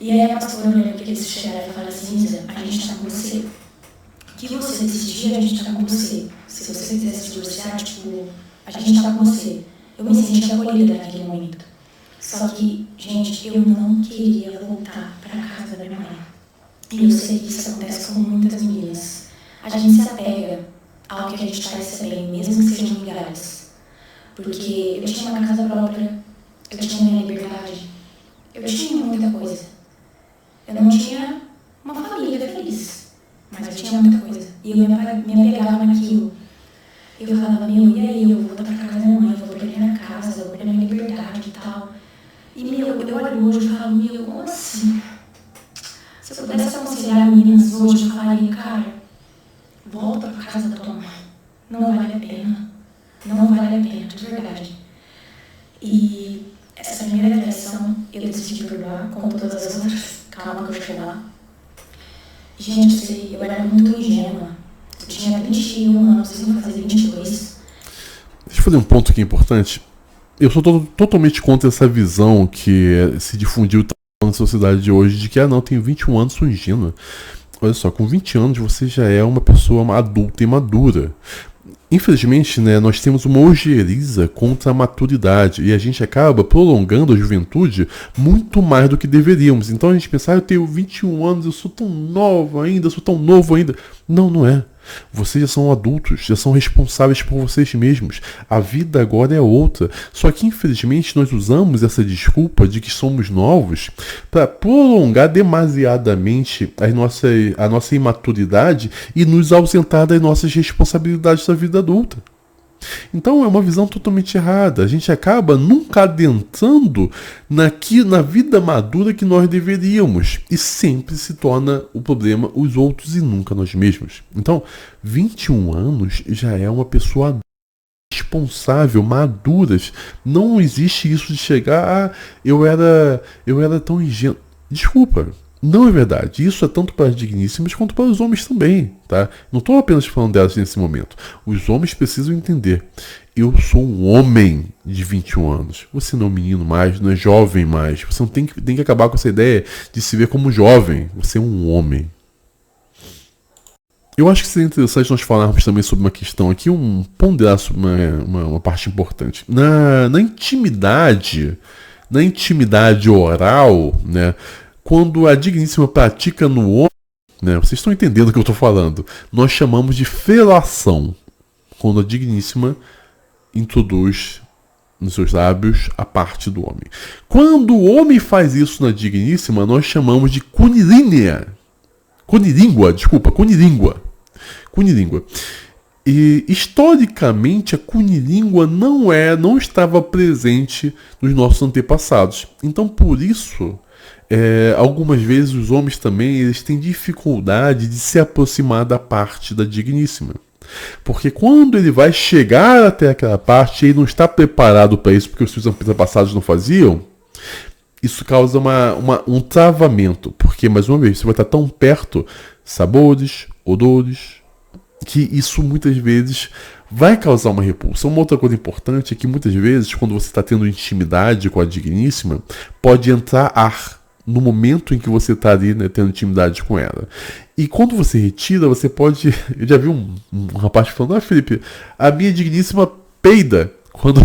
E aí a pastora, eu lembro que eles chegaram e falaram assim, Isa, a gente tá com você. O que você decidir, a gente tá com você. Se você quiser se divorciar, tipo, a gente tá com você. Eu me senti acolhida naquele momento. Só que, gente, eu não queria voltar pra casa da minha mãe. E eu sei que isso acontece com muitas meninas. A gente se apega ao que a gente está recebendo, mesmo que sejam migalhas. Porque eu tinha uma casa própria, eu tinha minha liberdade, eu tinha muita coisa. Eu não tinha uma família feliz, mas eu tinha muita coisa. E eu me apegava naquilo. Eu falava, meu, e aí? Eu vou voltar pra casa da minha mãe, eu vou perder minha casa, eu vou perder minha liberdade e tal. E, meu, eu olho hoje e falo, meu, como assim? Se eu pudesse aconselhar meninas hoje, eu falaria, cara, volta pra casa da tua mãe. Não vale a pena. Não vale a pena, de verdade. E essa primeira traição eu decidi perdoar, como todas as outras. Calma que eu vou chegar. Gente, eu sei, eu era muito ingênua. Eu tinha 21 anos, eu ia fazer 22. Deixa eu fazer um ponto aqui importante. Eu sou totalmente contra essa visão que se difundiu na sociedade de hoje de que, não, tenho 21 anos, sou ingênua. Olha só, com 20 anos você já é uma pessoa adulta e madura. Infelizmente, né, nós temos uma ojeriza contra a maturidade e a gente acaba prolongando a juventude muito mais do que deveríamos. Então a gente pensa, eu tenho 21 anos, eu sou tão nova ainda, sou tão novo ainda. Não, não é. Vocês já são adultos, já são responsáveis por vocês mesmos. A vida agora é outra. Só que, infelizmente, nós usamos essa desculpa de que somos novos para prolongar demasiadamente a nossa imaturidade e nos ausentar das nossas responsabilidades da vida adulta. Então é uma visão totalmente errada. A gente acaba nunca adentrando na vida madura que nós deveríamos. E sempre se torna o problema os outros e nunca nós mesmos. Então, 21 anos já é uma pessoa responsável, maduras. Não existe isso de chegar, eu era tão ingênuo. Desculpa. Não é verdade. Isso é tanto para as digníssimas quanto para os homens também, tá? Não estou apenas falando delas nesse momento. Os homens precisam entender. Eu sou um homem de 21 anos. Você não é um menino mais, não é jovem mais. Você não tem que acabar com essa ideia de se ver como jovem. Você é um homem. Eu acho que seria interessante nós falarmos também sobre uma questão aqui, ponderar sobre uma parte importante. Na intimidade oral, né? Quando a digníssima pratica no homem, né? Vocês estão entendendo o que eu estou falando. Nós chamamos de felação. Quando a digníssima introduz nos seus lábios a parte do homem. Quando o homem faz isso na digníssima, nós chamamos de cunilinguea. Cunilinguea. E historicamente a cunilíngua não estava presente nos nossos antepassados. Então por isso, algumas vezes os homens também eles têm dificuldade de se aproximar da parte da digníssima. Porque quando ele vai chegar até aquela parte, ele não está preparado para isso, porque os seus antepassados não faziam. Isso causa um travamento. Porque, mais uma vez, você vai estar tão perto, sabores, odores, que isso muitas vezes vai causar uma repulsa. Uma outra coisa importante é que muitas vezes, quando você está tendo intimidade com a digníssima, pode entrar ar no momento em que você está ali, né, tendo intimidade com ela. E quando você retira, você pode... Eu já vi um rapaz falando, Felipe, a minha digníssima peida quando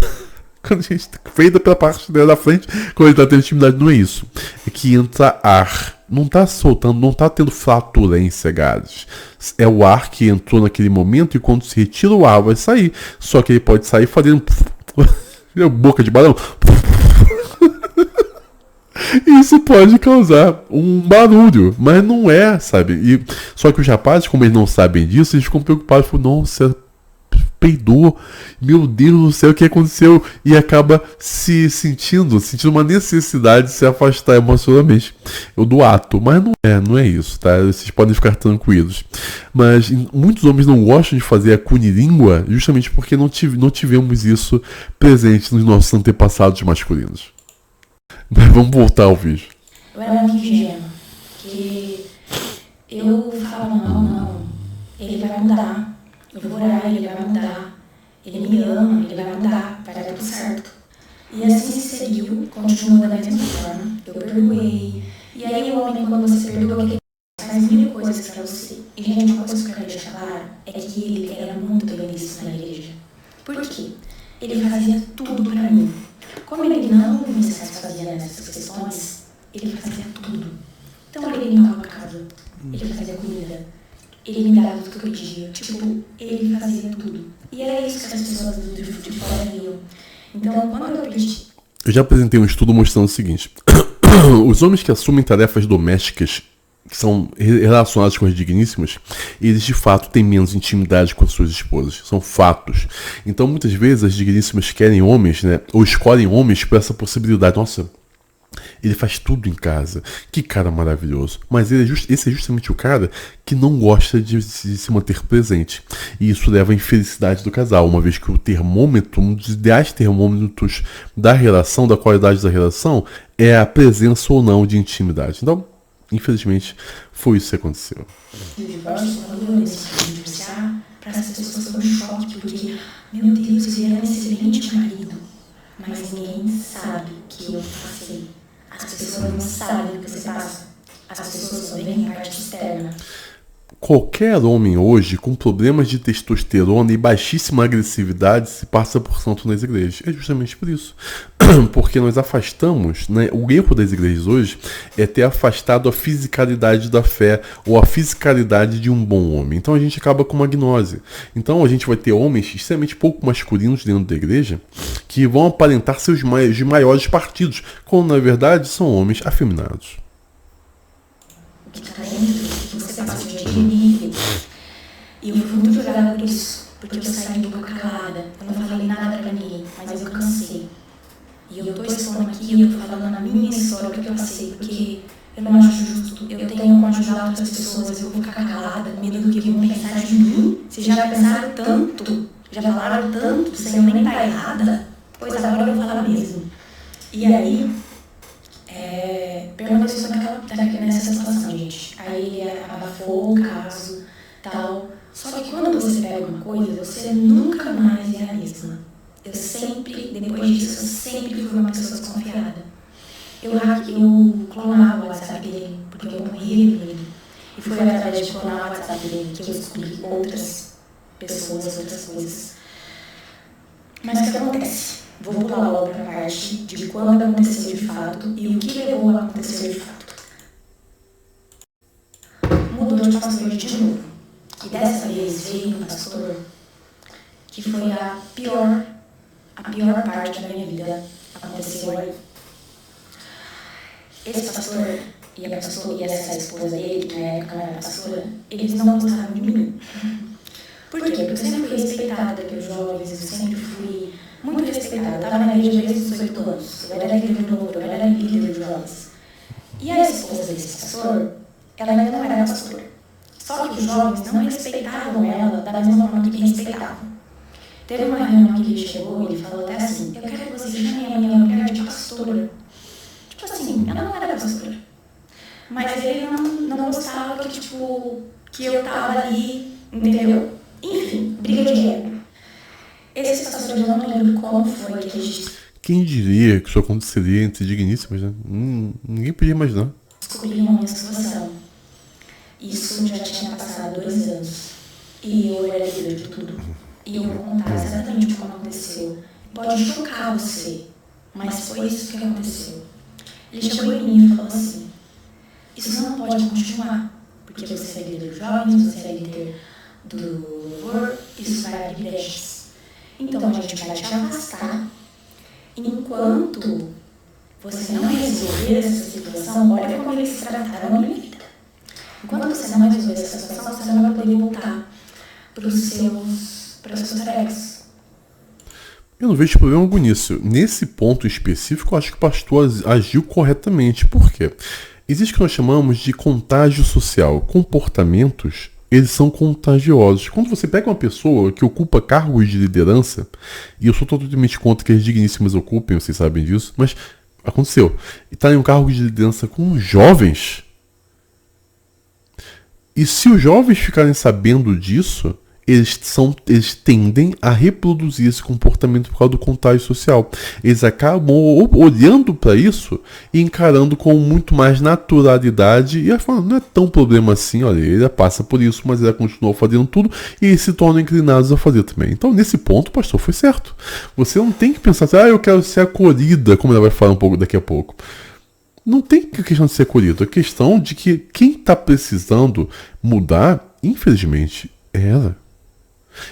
a gente peida pela parte dela da frente, quando ele está tendo intimidade. Não é isso. É que entra ar. Não está soltando, não está tendo flatulência, gases. É o ar que entrou naquele momento e quando se retira o ar vai sair. Só que ele pode sair fazendo boca de balão. Isso pode causar um barulho, mas não é, sabe? Só que os rapazes, como eles não sabem disso, eles ficam preocupados. Falam, nossa, peidou, meu Deus do céu, o que aconteceu? E acaba sentindo uma necessidade de se afastar emocionalmente do ato. Mas não é isso, tá? Vocês podem ficar tranquilos. Mas muitos homens não gostam de fazer a cunilíngua justamente porque não tivemos isso presente nos nossos antepassados masculinos. Mas vamos voltar ao vídeo. Eu era muito ingênua, que eu falava, não, ele vai mudar, eu vou orar, ele vai mudar, ele me ama, ele vai mudar, vai dar tudo certo. E assim se seguiu, continuou da mesma forma, eu perdoei. E aí o homem, quando você perdoa, ele faz mil coisas pra você. E gente, uma coisa que eu quero deixar claro é que ele era muito bem visto na igreja. Por quê? Ele fazia tudo pra mim. Como ele não me satisfazia nessas questões, ele fazia tudo. Então ele limpava a casa, ele fazia comida, ele me dava tudo que eu pedia. Tipo, ele fazia tudo. E era isso que as pessoas de fora viam. Então, quando eu pedi... Eu já apresentei um estudo mostrando o seguinte. Os homens que assumem tarefas domésticas que são relacionados com as digníssimas, eles de fato têm menos intimidade com as suas esposas. São fatos. Então muitas vezes as digníssimas querem homens, né? Ou escolhem homens por essa possibilidade. Nossa, ele faz tudo em casa. Que cara maravilhoso. Mas esse é justamente o cara que não gosta de se manter presente. E isso leva à infelicidade do casal, uma vez que o termômetro, um dos ideais termômetros da relação, da qualidade da relação, é a presença ou não de intimidade. Então, infelizmente, foi isso que aconteceu. O divórcio, quando eu decidi divorciar, para as pessoas foi um choque, porque, meu Deus, ele era um excelente marido, mas ninguém sabe o que eu passei. As pessoas não sabem o que você passa. As pessoas só veem a parte externa. Qualquer homem hoje com problemas de testosterona e baixíssima agressividade se passa por santo nas igrejas. É justamente por isso. Porque nós afastamos, né? O erro das igrejas hoje é ter afastado a fisicalidade da fé ou a fisicalidade de um bom homem. Então a gente acaba com uma gnose. Então a gente vai ter homens extremamente pouco masculinos dentro da igreja que vão aparentar ser os maiores partidos, quando na verdade são homens afeminados. O que está dentro, o que você passa de nível. E eu fui muito julgada por isso, porque eu saí de boca calada. Eu não falei nada pra ninguém, mas eu cansei. E eu tô expondo aqui, eu tô falando na minha história, o que eu passei, porque eu não acho justo. Eu tenho como ajudar outras pessoas, eu vou ficar calada, com medo do que vão pensar de mim. Se já pensaram tanto, já falaram tanto, sem eu nem estar errada, pois agora eu vou falar mesmo. E aí, permaneceu naquela tá nessa situação, gente. Aí ele abafou o caso, tal. Só que quando você pega uma coisa, você nunca mais é a mesma. Eu sempre, depois disso, eu sempre fui uma pessoa desconfiada. Eu clonava o WhatsApp dele, porque eu morria com ele. E foi através de clonar o WhatsApp dele que eu descobri outras pessoas, outras coisas. Mas o que acontece? Vou pular logo para a parte de quando aconteceu de fato e o que levou a acontecer de fato. Mudou de pastor de novo. E dessa vez veio um pastor que foi a pior parte da minha vida. Aconteceu aí. Esse pastor e essa esposa dele, que na época não era pastora, eles não gostavam de mim. Por quê? Porque eu sempre fui respeitada pelos jovens, eu sempre fui muito respeitada. Eu estava na igreja desde os 18 anos, eu era líder do louvor, eu era líder dos jovens. E a esposa desse pastor, ela ainda não era pastora. Só que os jovens não respeitavam ela da mesma forma que me respeitavam. Teve uma reunião que ele chegou e ele falou até assim: eu quero que você chame a minha mulher de pastora. Tipo assim, ela não era pastora. Mas ele não gostava que eu tava ali, entendeu? Enfim, briga de ego. Esse pastor, eu não lembro como foi que ele disse. Quem diria que isso aconteceria entre digníssimos, né? Ninguém podia imaginar. Descobriram a minha situação. Isso já tinha passado 2 anos. E eu era líder de tudo. E eu vou contar exatamente como aconteceu. Pode chocar você, mas foi isso que aconteceu. Ele chegou em mim e falou assim: isso não pode continuar, porque você é líder dos jovens, você é líder do louvor, isso vai abrir brechas. Então a gente vai te afastar. Enquanto você não resolver essa situação, olha como eles se trataram na minha vida. Enquanto você não resolver essa situação, você não vai poder voltar para os seus tarefas. Eu não vejo problema algum nisso. Nesse ponto específico, eu acho que o pastor agiu corretamente. Por quê? Existe o que nós chamamos de contágio social. Comportamentos, eles são contagiosos. Quando você pega uma pessoa que ocupa cargos de liderança, e eu sou totalmente contra que as digníssimas ocupem, vocês sabem disso, mas aconteceu. E está em um cargo de liderança com jovens. E se os jovens ficarem sabendo disso, eles tendem a reproduzir esse comportamento por causa do contágio social. Eles acabam olhando para isso e encarando com muito mais naturalidade e falando, não é tão problema assim, olha, ele passa por isso, mas ele continuou fazendo tudo e eles se tornam inclinados a fazer também. Então, nesse ponto, o pastor foi certo. Você não tem que pensar assim, eu quero ser acolhida, como ela vai falar um pouco daqui a pouco. Não tem questão de ser acolhido, é questão de que quem está precisando mudar, infelizmente, é ela.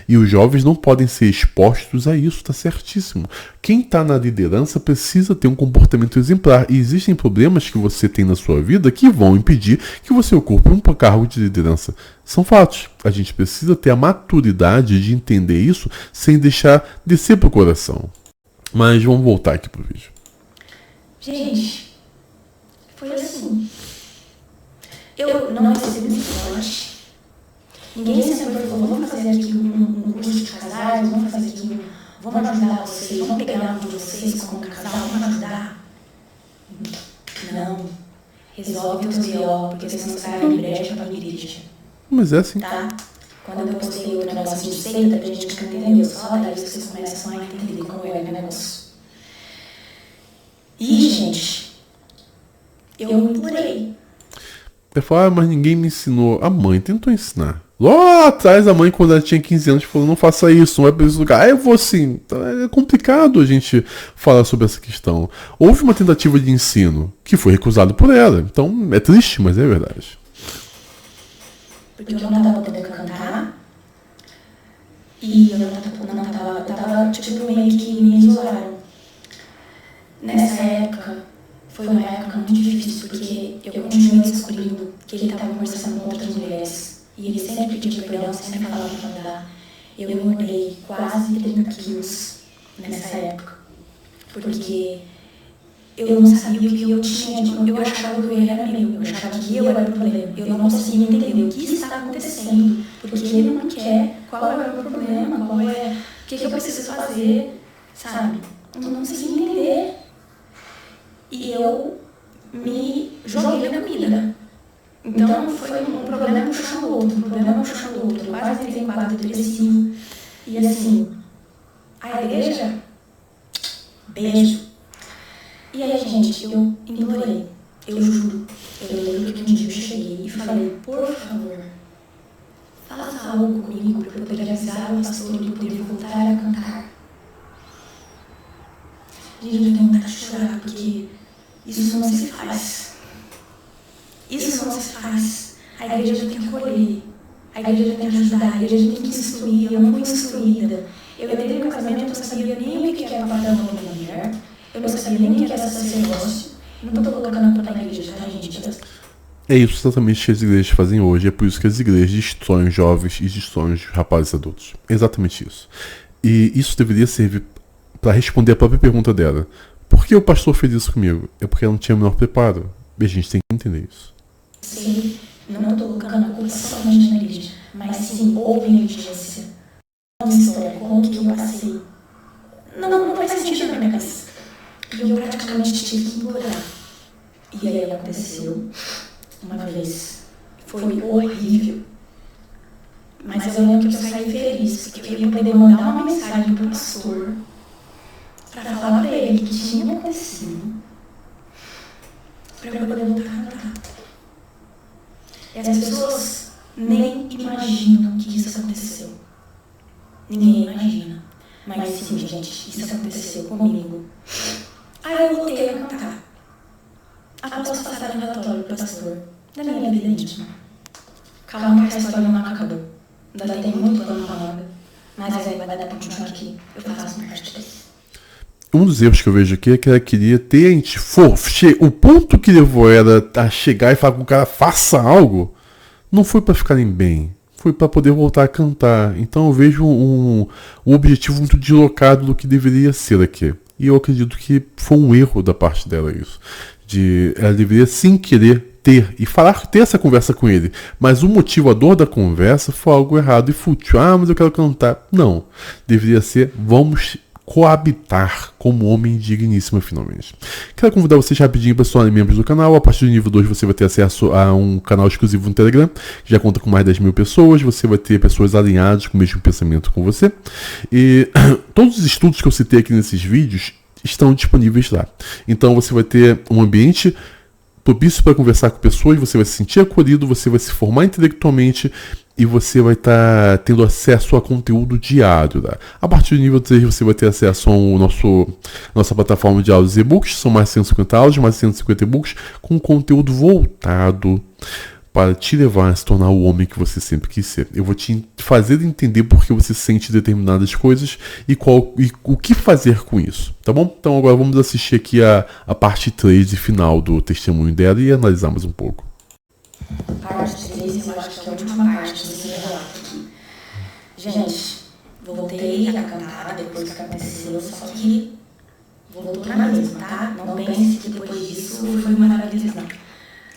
E os jovens não podem ser expostos a isso, tá certíssimo. Quem está na liderança precisa ter um comportamento exemplar. E existem problemas que você tem na sua vida que vão impedir que você ocupe um cargo de liderança. São fatos. A gente precisa ter a maturidade de entender isso sem deixar descer pro coração. Mas vamos voltar aqui pro vídeo. Gente, foi assim. Eu não recebi suporte. Ninguém sempre falou, vamos fazer aqui um curso de casais, vamos fazer aqui vamos ajudar vocês, vamos pegar um de vocês como casal, vamos ajudar. Não. Resolve os B.O., porque senão você vai abrir brecha para a igreja. Mas é assim. Tá? Quando eu postei o negócio de seita, pra gente que não entendeu, só daí vocês começam a entender como é o negócio. E, gente, eu implorei. Ele falou, mas ninguém me ensinou. A mãe tentou ensinar. Lá atrás, a mãe, quando ela tinha 15 anos, falou, não faça isso, não vai para esse lugar. Eu vou sim. Então, é complicado a gente falar sobre essa questão. Houve uma tentativa de ensino que foi recusada por ela. Então, é triste, mas é verdade. Porque eu não estava podendo cantar. E eu tava tipo, meio que me isolaram. Nessa época, foi uma época muito difícil, porque eu continuei descobrindo que ele estava conversando com outras mulheres. E ele sempre pedia perdão, sempre falava para mandar. Eu engordei quase 30 quilos nessa época. Porque eu não sabia o que eu tinha. Eu achava que o erro era meu. Eu achava que eu era o problema. Eu não conseguia entender o que está acontecendo. Porque ele não quer. Qual é o problema? O que eu preciso fazer? Sabe? Eu não conseguia entender. E eu me joguei na comida. Então foi um problema puxando o outro, um problema puxando o outro. Eu quase entrei em quadro depressivo. E assim, a igreja, beijo. E aí, gente, eu implorei, eu juro. Eu lembro que um dia eu cheguei e falei, por favor, faça algo comigo para eu poder avisar o pastor e poder voltar a cantar. Gente, eu tenho vontade de chorar, porque isso não se faz. Isso não se faz. A igreja tem que acolher, a igreja tem que ajudar, a igreja tem que instruir. Eu não fui instruída. Eu entrei no meu casamento, eu não sabia nem o que era papel da mulher, eu não sabia nem o que era sacerdócio. Não estou colocando a culpa na igreja, tá, gente? É isso exatamente que as igrejas fazem hoje. É por isso que as igrejas destroem os jovens e destroem os rapazes adultos. É exatamente isso. E isso deveria servir para responder a própria pergunta dela. Por que o pastor fez isso comigo? É porque ela não tinha o menor preparo. E a gente tem que entender isso. Sim, não estou colocando a culpa somente na igreja, mas sim, houve negligência. Uma história, como que eu passei. Não faz sentido na minha cabeça. E eu praticamente tive que implorar. E aí aconteceu uma vez. Foi horrível. Mas eu lembro que eu saí feliz, porque eu ia poder mandar uma mensagem pro pastor para falar para ele que tinha acontecido, para eu poder voltar a cantar. E as pessoas nem imaginam que isso aconteceu. Ninguém imagina. Mas sim, gente, isso aconteceu comigo. Aí eu voltei a cantar. Após passar o relatório pro pastor da minha vida íntima. Calma que a história não acabou. Ainda tem muito pano pra manga. Mas aí vai dar pra continuar aqui. Eu faço parte disso. Um dos erros que eu vejo aqui é que ela queria ter o ponto que levou ela a chegar e falar com o cara, faça algo, não foi para ficarem bem, foi para poder voltar a cantar. Então eu vejo um objetivo muito deslocado do que deveria ser aqui. E eu acredito que foi um erro da parte dela isso. Ela deveria sim querer ter essa conversa com ele. Mas o motivador da conversa foi algo errado e fútil. Mas eu quero cantar. Não. Deveria ser, vamos coabitar como homem digníssimo finalmente. Quero convidar vocês rapidinho para se tornarem membros do canal. A partir do nível 2 você vai ter acesso a um canal exclusivo no Telegram, que já conta com mais de 10 mil pessoas. Você vai ter pessoas alinhadas com o mesmo pensamento com você. E todos os estudos que eu citei aqui nesses vídeos estão disponíveis lá. Então você vai ter um ambiente propício para conversar com pessoas, você vai se sentir acolhido, você vai se formar intelectualmente e você vai estar tendo acesso a conteúdo diário. Tá? A partir do nível 3 você vai ter acesso ao nossa plataforma de áudios e e-books, são mais de 150 áudios, mais de 150 e-books, com conteúdo voltado para te levar a se tornar o homem que você sempre quis ser. Eu vou te fazer entender por que você sente determinadas coisas e o que fazer com isso, tá bom? Então agora vamos assistir aqui a parte 3 e final do testemunho dela e analisar mais um pouco. Parte 3, eu acho que é a última parte desse relato aqui. Gente, voltei a cantar depois que aconteceu, só que voltou na mesma, tá? Não pense que depois disso foi maravilhoso, não.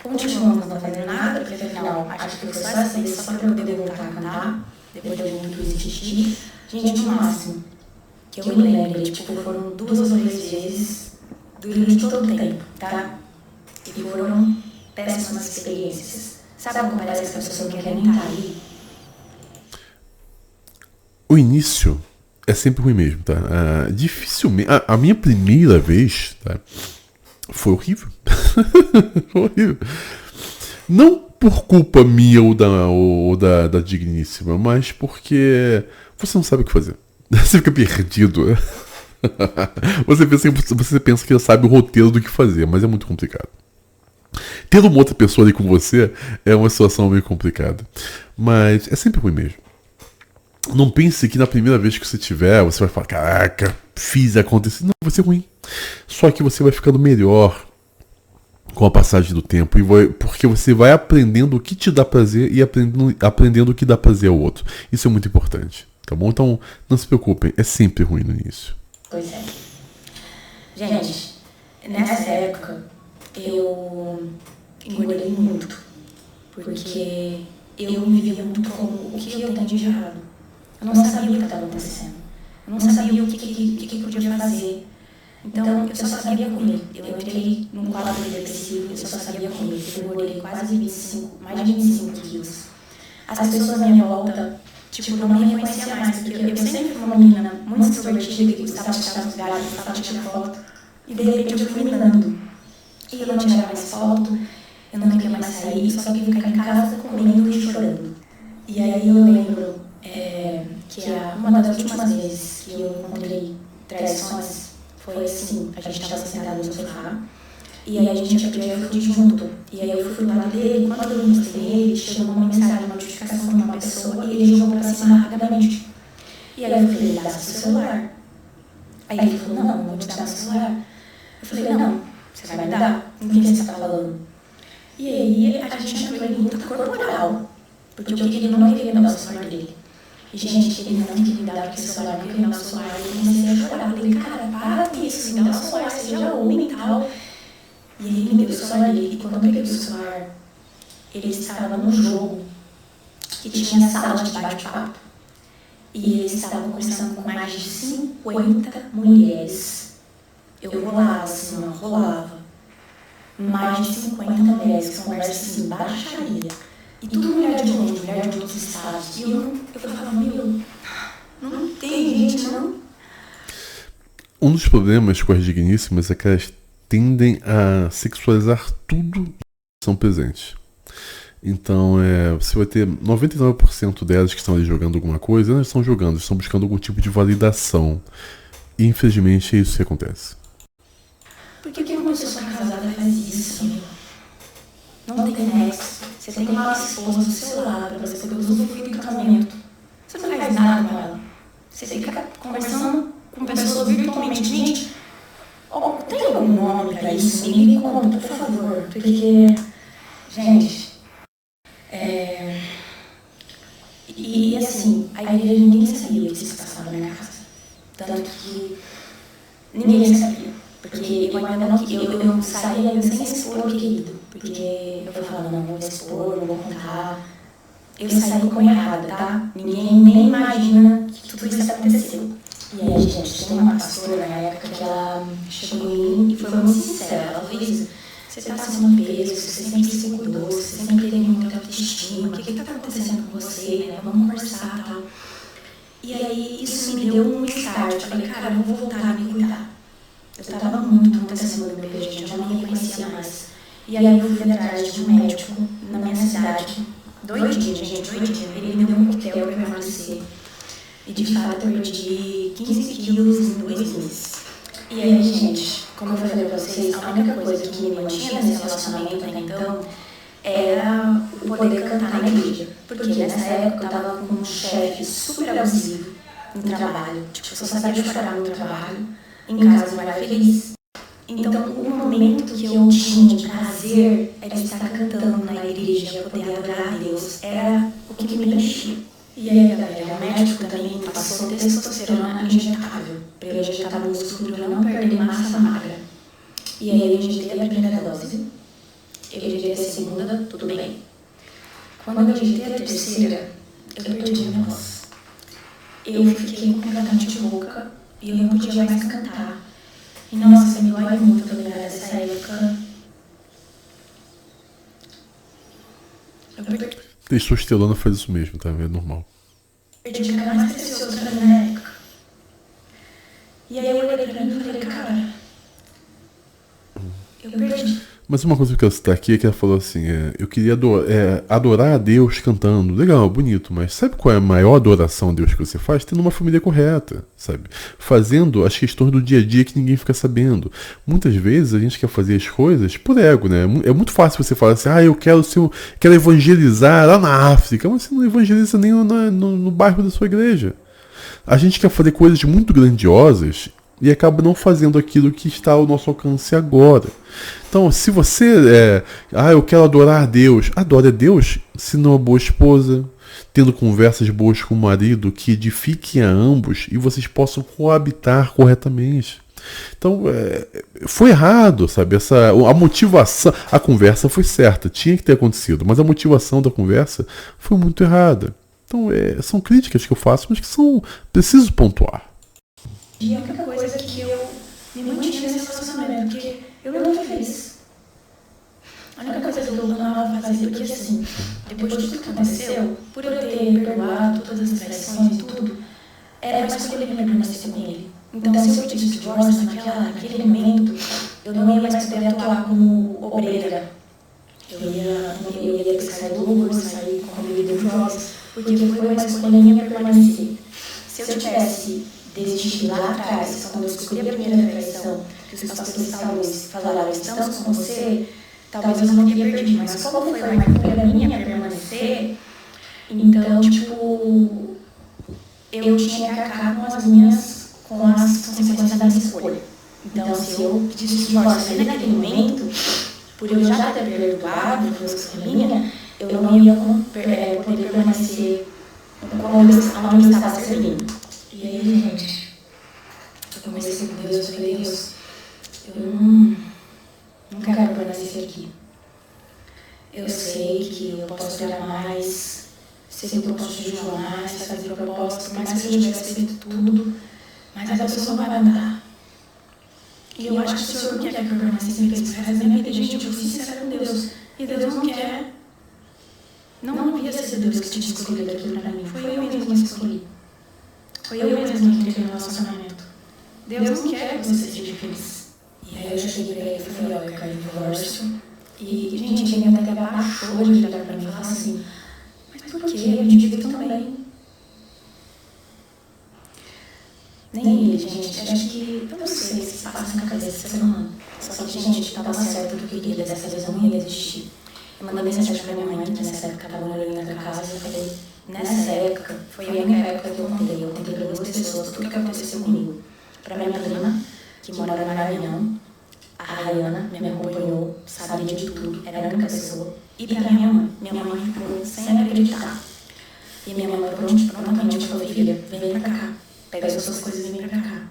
Continuamos não fazendo nada, porque afinal, acho que foi só essa vez, só para eu poder voltar a cantar, depois de muito insistir. Gente, no máximo, que eu me lembro, foram 2 ou 3 vezes durante todo o tempo, tá? E foram péssimas experiências. Sabe como parece que a pessoa não quer nem estar ali? O início é sempre ruim mesmo, tá? Dificilmente... A minha primeira vez, tá? Foi horrível. Foi horrível. Não por culpa minha ou da digníssima, mas porque você não sabe o que fazer. Você fica perdido. Você pensa que sabe o roteiro do que fazer, mas é muito complicado. Ter uma outra pessoa ali com você é uma situação meio complicada. Mas é sempre ruim mesmo. Não pense que na primeira vez que você tiver, você vai falar, caraca, fiz acontecer. Não, vai ser ruim. Só que você vai ficando melhor com a passagem do tempo, porque você vai aprendendo o que te dá prazer e aprendendo o que dá prazer ao outro. Isso é muito importante, tá bom? Então, não se preocupem, é sempre ruim no início. Pois é. Gente, nessa época, eu engordei muito, porque eu me via muito como o que eu entendi de errado. Eu não sabia o que estava acontecendo. Eu não sabia o que eu podia fazer. Então, eu só sabia comer. Eu entrei num quadro depressivo, eu só sabia comer. Eu engordei quase 25, mais de 25 quilos. As pessoas à minha volta, tipo, não me reconheciam mais, porque eu sempre fui uma menina muito extrovertida, que gostava de estar nos lugares, gostava de tirar foto. E de repente eu fui minando. E eu não tirava mais foto, eu não queria mais sair, só queria ficar em casa comendo e chorando. E aí eu lembro que uma das últimas vezes que eu encontrei traições foi assim, a gente estava sentado no sofá, e aí a gente abriu o iFood junto. E aí eu fui pro lado dele, quando eu mostrei ele, chegou uma mensagem, uma notificação de uma pessoa, e ele jogou pra cima rapidamente. E aí eu falei, ele dá seu celular. Aí ele falou, não vou te dar meu celular. Eu falei, não, você vai me dar? Com quem você tá falando? E aí a gente entrou em luta corporal, porque ele não queria me dar o celular dele. E, gente, ele não queria me dar aquele celular, não queria me dar o celular. E eu comecei a chorar. Eu falei, cara, para com isso, me dá o celular, seja homem e tal. E ele me deu o celular dele. E quando eu peguei o celular, ele estava num jogo que tinha sala de bate-papo. E eles estavam conversando com mais de 50 mulheres. Eu rolava assim, rolava. Mais de 50 mulheres que conversam assim, baixaria. E tudo mulher de longe, mulher de outros estados. E eu falava, meu, não tem gente, não. Um dos problemas com as digníssimas é que elas tendem a sexualizar tudo que são presentes. Então, você vai ter 99% delas que estão ali jogando alguma coisa, elas estão jogando, estão buscando algum tipo de validação. E, infelizmente, é isso que acontece. Por que uma pessoa casada faz isso, amigo? Não tem nexo. Você tem uma esposa do seu lado pra você poder usufruir do casamento. Você não faz nada com ela. Você fica conversando com pessoas virtualmente. Gente, tem algum nome pra isso? Me conta, por favor. Porque, gente, e assim, a igreja ninguém sabia o que se passava na minha casa. Tanto que ninguém sabia. Porque eu ainda não saía sem expor o querido. Porque eu falava, não vou expor, não vou contar. Eu saí como errada, tá? Ninguém nem imagina que tudo isso aconteceu. E aí, gente, tem uma pastora na época que ela chegou em mim e foi muito sincera. Ela fez, você tá acima do peso, você sempre se cuidou, você sempre teve muita autoestima, o que tá acontecendo com você, né? Vamos conversar e tal. E aí, isso me deu um start. Eu falei, cara, eu vou voltar a me cuidar. Eu estava muito acima do meu peso, gente, eu não me reconhecia mais. E aí eu fui atrás de um médico na minha cidade. Doidinho, gente, doidinho. Ele me deu um coquetel para emagrecer. E de fato eu perdi 15 quilos em 2 meses. E aí, gente, como eu falei pra vocês, a única coisa que me mantinha nesse relacionamento até então era o poder cantar na igreja. Porque nessa época eu tava com um chefe super abusivo no trabalho. Tipo, eu só sabia chorar no trabalho. Em casa eu era feliz. Então, o momento que eu tinha de prazer era estar cantando na igreja, poder adorar a Deus. Era o que me preenchia. E aí, galera, o médico também passou testosterona injetável, para eu injetar músculo, para eu não perder massa magra. E aí, eu injetei a primeira dose, eu injetei a segunda, tudo bem. Quando eu injetei a terceira, eu perdi a minha voz. Eu fiquei completamente rouca. E eu não podia mais cantar. E nossa, me dói muito lembrar dessa época. Eu perdi. Testosterona faz isso mesmo, tá? É normal. Perdi o que era mais precioso pra mim na época. E aí eu olhei pra mim e falei, cara, eu perdi. Mas uma coisa que eu quero citar aqui é que ela falou assim, eu queria adorar a Deus cantando. Legal, bonito, mas sabe qual é a maior adoração a Deus que você faz? Tendo uma família correta, sabe? Fazendo as questões do dia a dia que ninguém fica sabendo. Muitas vezes a gente quer fazer as coisas por ego, né? É muito fácil você falar assim, eu quero evangelizar lá na África, mas você não evangeliza nem no bairro da sua igreja. A gente quer fazer coisas muito grandiosas e acaba não fazendo aquilo que está ao nosso alcance agora. Então, se você eu quero adorar a Deus, adore a Deus sendo uma boa esposa, tendo conversas boas com o marido que edifiquem a ambos e vocês possam coabitar corretamente. Então, foi errado, sabe? A motivação, a conversa foi certa, tinha que ter acontecido, mas a motivação da conversa foi muito errada. Então, são críticas que eu faço, mas que preciso pontuar. E a única coisa que eu me mantinha fazer, porque assim, depois de tudo que aconteceu, por eu ter perdoado todas as traições e tudo, era uma escolha minha permanecer com ele. Então, se eu pedisse divórcio naquele momento, eu não ia mais poder atuar como obreira. Eu ia ter que sair do horror, sair como líder de jovens, porque foi uma escolha minha permanecer. Se eu tivesse desistido lá atrás, quando eu escolhi a primeira traição, que os pastores talvez falaram, estamos com você, talvez eu não teria perdido, mas como foi uma escolha minha permanecer, então, tipo, eu tinha que arcar com as consequências da minha escolha. Então, se eu pedisse divórcio ali naquele momento, por eu já ter perdoado, por escolha minha, eu não ia poder permanecer onde eu estava servindo. E aí, gente, eu comecei com Deus, eu falei, Deus, eu não quero permanecer aqui. Eu sei que eu posso orar mais, sei que eu posso jejuar mais, fazer propósito, por mais que eu já tivesse feito tudo, mas a pessoa não vai mandar. E eu acho que o Senhor não quer que eu permaneça em Cristo pro resto da minha vida. Gente, eu fui sincera com Deus. E Deus não quer. Não havia sido Deus que tinha escolhido aquilo para mim. Foi eu mesmo que escolhi. Foi eu mesmo que entrei no relacionamento. Deus não quer que você seja feliz. E aí eu já cheguei para ele e falei, ó, eu quero divórcio. E, gente, ele até abaixou de olhar para mim e falar assim, mas por quê? Eu te digo tão bem. Nem ele, gente. Acho que, eu não sei se passa na cabeça do ser humano. Só que, gente, estava certo do que eu queria. Dessa vez eu não ia desistir. Eu mandei mensagem pra minha mãe, que nessa época estava morando na casa. Eu falei, nessa época, foi a única época que eu contei. Eu contei para 2 pessoas tudo o que aconteceu comigo. Para minha prima, que mora no Maranhão, a Rayana, me acompanhou, sabia de tudo, era a única pessoa. E para minha mãe. Minha mãe ficou sem acreditar. E minha mãe prontamente falou, filha, vem pra cá. Pega as suas coisas e vem pra cá.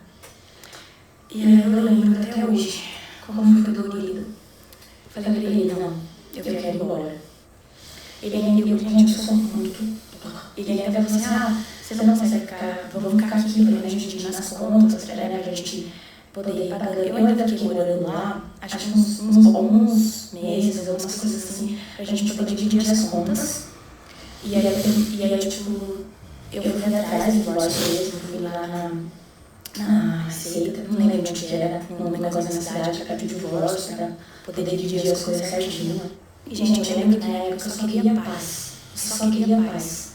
E aí eu lembro até hoje como foi dolorido. Falei pra ele, não, eu quero ir embora. Ele, gente, eu sou muito. Ele ainda falou assim, você não consegue ficar, vamos ficar aqui pra gente dividir nas contas, pra gente poder ir pagando. Eu ainda fiquei morando lá, acho que alguns meses, algumas coisas assim, pra gente poder dividir as contas. E aí tipo, eu fui atrás do divórcio mesmo, fui lá na Receita, não lembro onde era, num negócio na cidade, para pedir divórcio, para poder dividir as coisas certinho. E, gente, eu lembro que na época eu só queria paz. Só queria paz.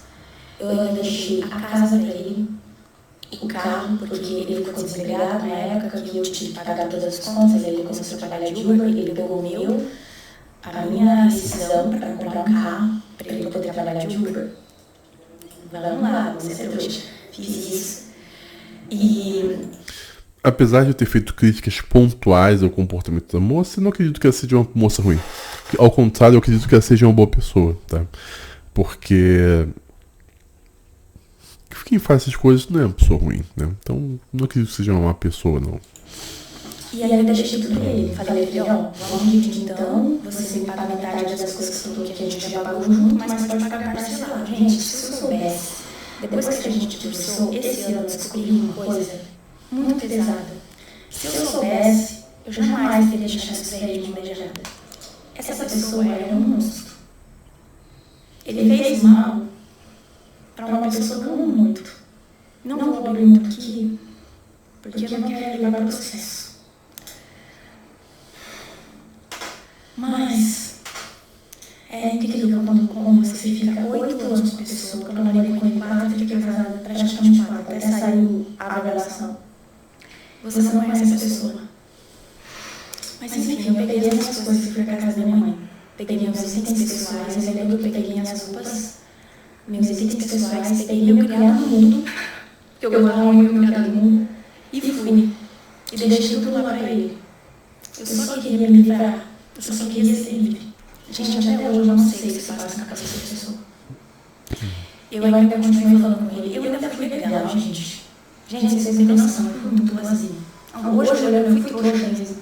Eu ainda deixei a casa para ele, o carro, porque ele ficou desempregado na época que eu tive que pagar todas as contas, ele começou a trabalhar de Uber, ele pegou a minha rescisão para comprar um carro, para ele poder trabalhar de Uber. Vamos lá, vamos ser hoje. Fiz isso. E apesar de eu ter feito críticas pontuais ao comportamento da moça, eu não acredito que ela seja uma moça ruim. Ao contrário, eu acredito que ela seja uma boa pessoa, tá? Porque quem faz essas coisas não é uma pessoa ruim, né? Então, não acredito que seja uma má pessoa, não. E aí eu deixei tudo pra ele. Falei pra ele, ó, vamos dividir então, você me paga metade das coisas que a gente já pagou junto, mas pode pagar parcelado. Gente, se eu soubesse, depois que a gente divorciou, esse ano eu descobri uma coisa muito pesada. Se eu soubesse, eu jamais teria deixado isso sair de mão beijada. Essa pessoa era um monstro. Ele fez mal para uma pessoa que eu amo muito. Não vou abrir muito aqui, porque eu não quero levar processo. Mas é incrível como você fica 8 anos com a pessoa, que eu namorei com ele 4, fiquei casada praticamente 4, até sair a revelação. Você não conhece essa pessoa. Mas enfim, eu peguei as minhas coisas e fui pra casa da minha mãe. Peguei meus itens pessoais, eu lembro que eu peguei minhas roupas, meus itens pessoais, peguei meu criado no mundo, que eu gostava muito do meu criado no mundo, e fui. E deixei tudo lá pra ele. Eu só queria me livrar. Eu só queria ser livre. Gente, até hoje eu não sei o que se passa na cabeça dessa pessoa. Eu ainda continuei falando com ele. Eu ainda fui legal, gente. Gente, vocês têm noção, eu fui muito boazinha. Hoje eu fui trouxa mesmo.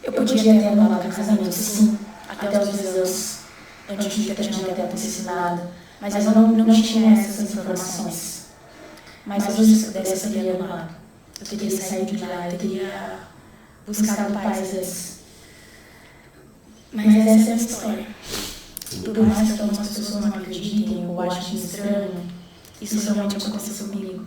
Eu podia ter anulado o casamento, sim, até os 10 anos, antes de ter ter assassinado. Mas eu não tinha essas informações. Mas hoje, se eu pudesse, eu teria anulado. Eu teria saído de lá, eu teria buscado paz antes. Mas essa é a minha história. Por mais que algumas pessoas não acreditem ou achem estranho, isso realmente aconteceu comigo.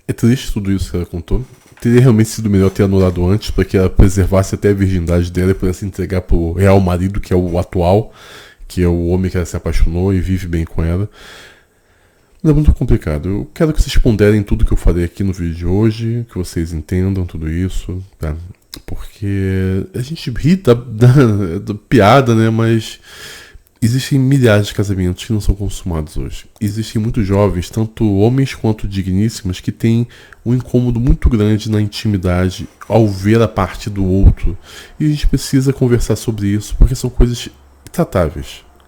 É triste tudo isso que ela contou. Teria realmente sido melhor ter anulado antes, para que ela preservasse até a virgindade dela e pudesse se entregar pro real marido, que é o atual, que é o homem que ela se apaixonou e vive bem com ela. Mas é muito complicado. Eu quero que vocês ponderem tudo que eu falei aqui no vídeo de hoje, que vocês entendam tudo isso, tá? Porque a gente ri da piada, né? Mas existem milhares de casamentos que não são consumados hoje. Existem muitos jovens, tanto homens quanto digníssimas, que têm um incômodo muito grande na intimidade ao ver a parte do outro. E a gente precisa conversar sobre isso, porque são coisas tratáveis.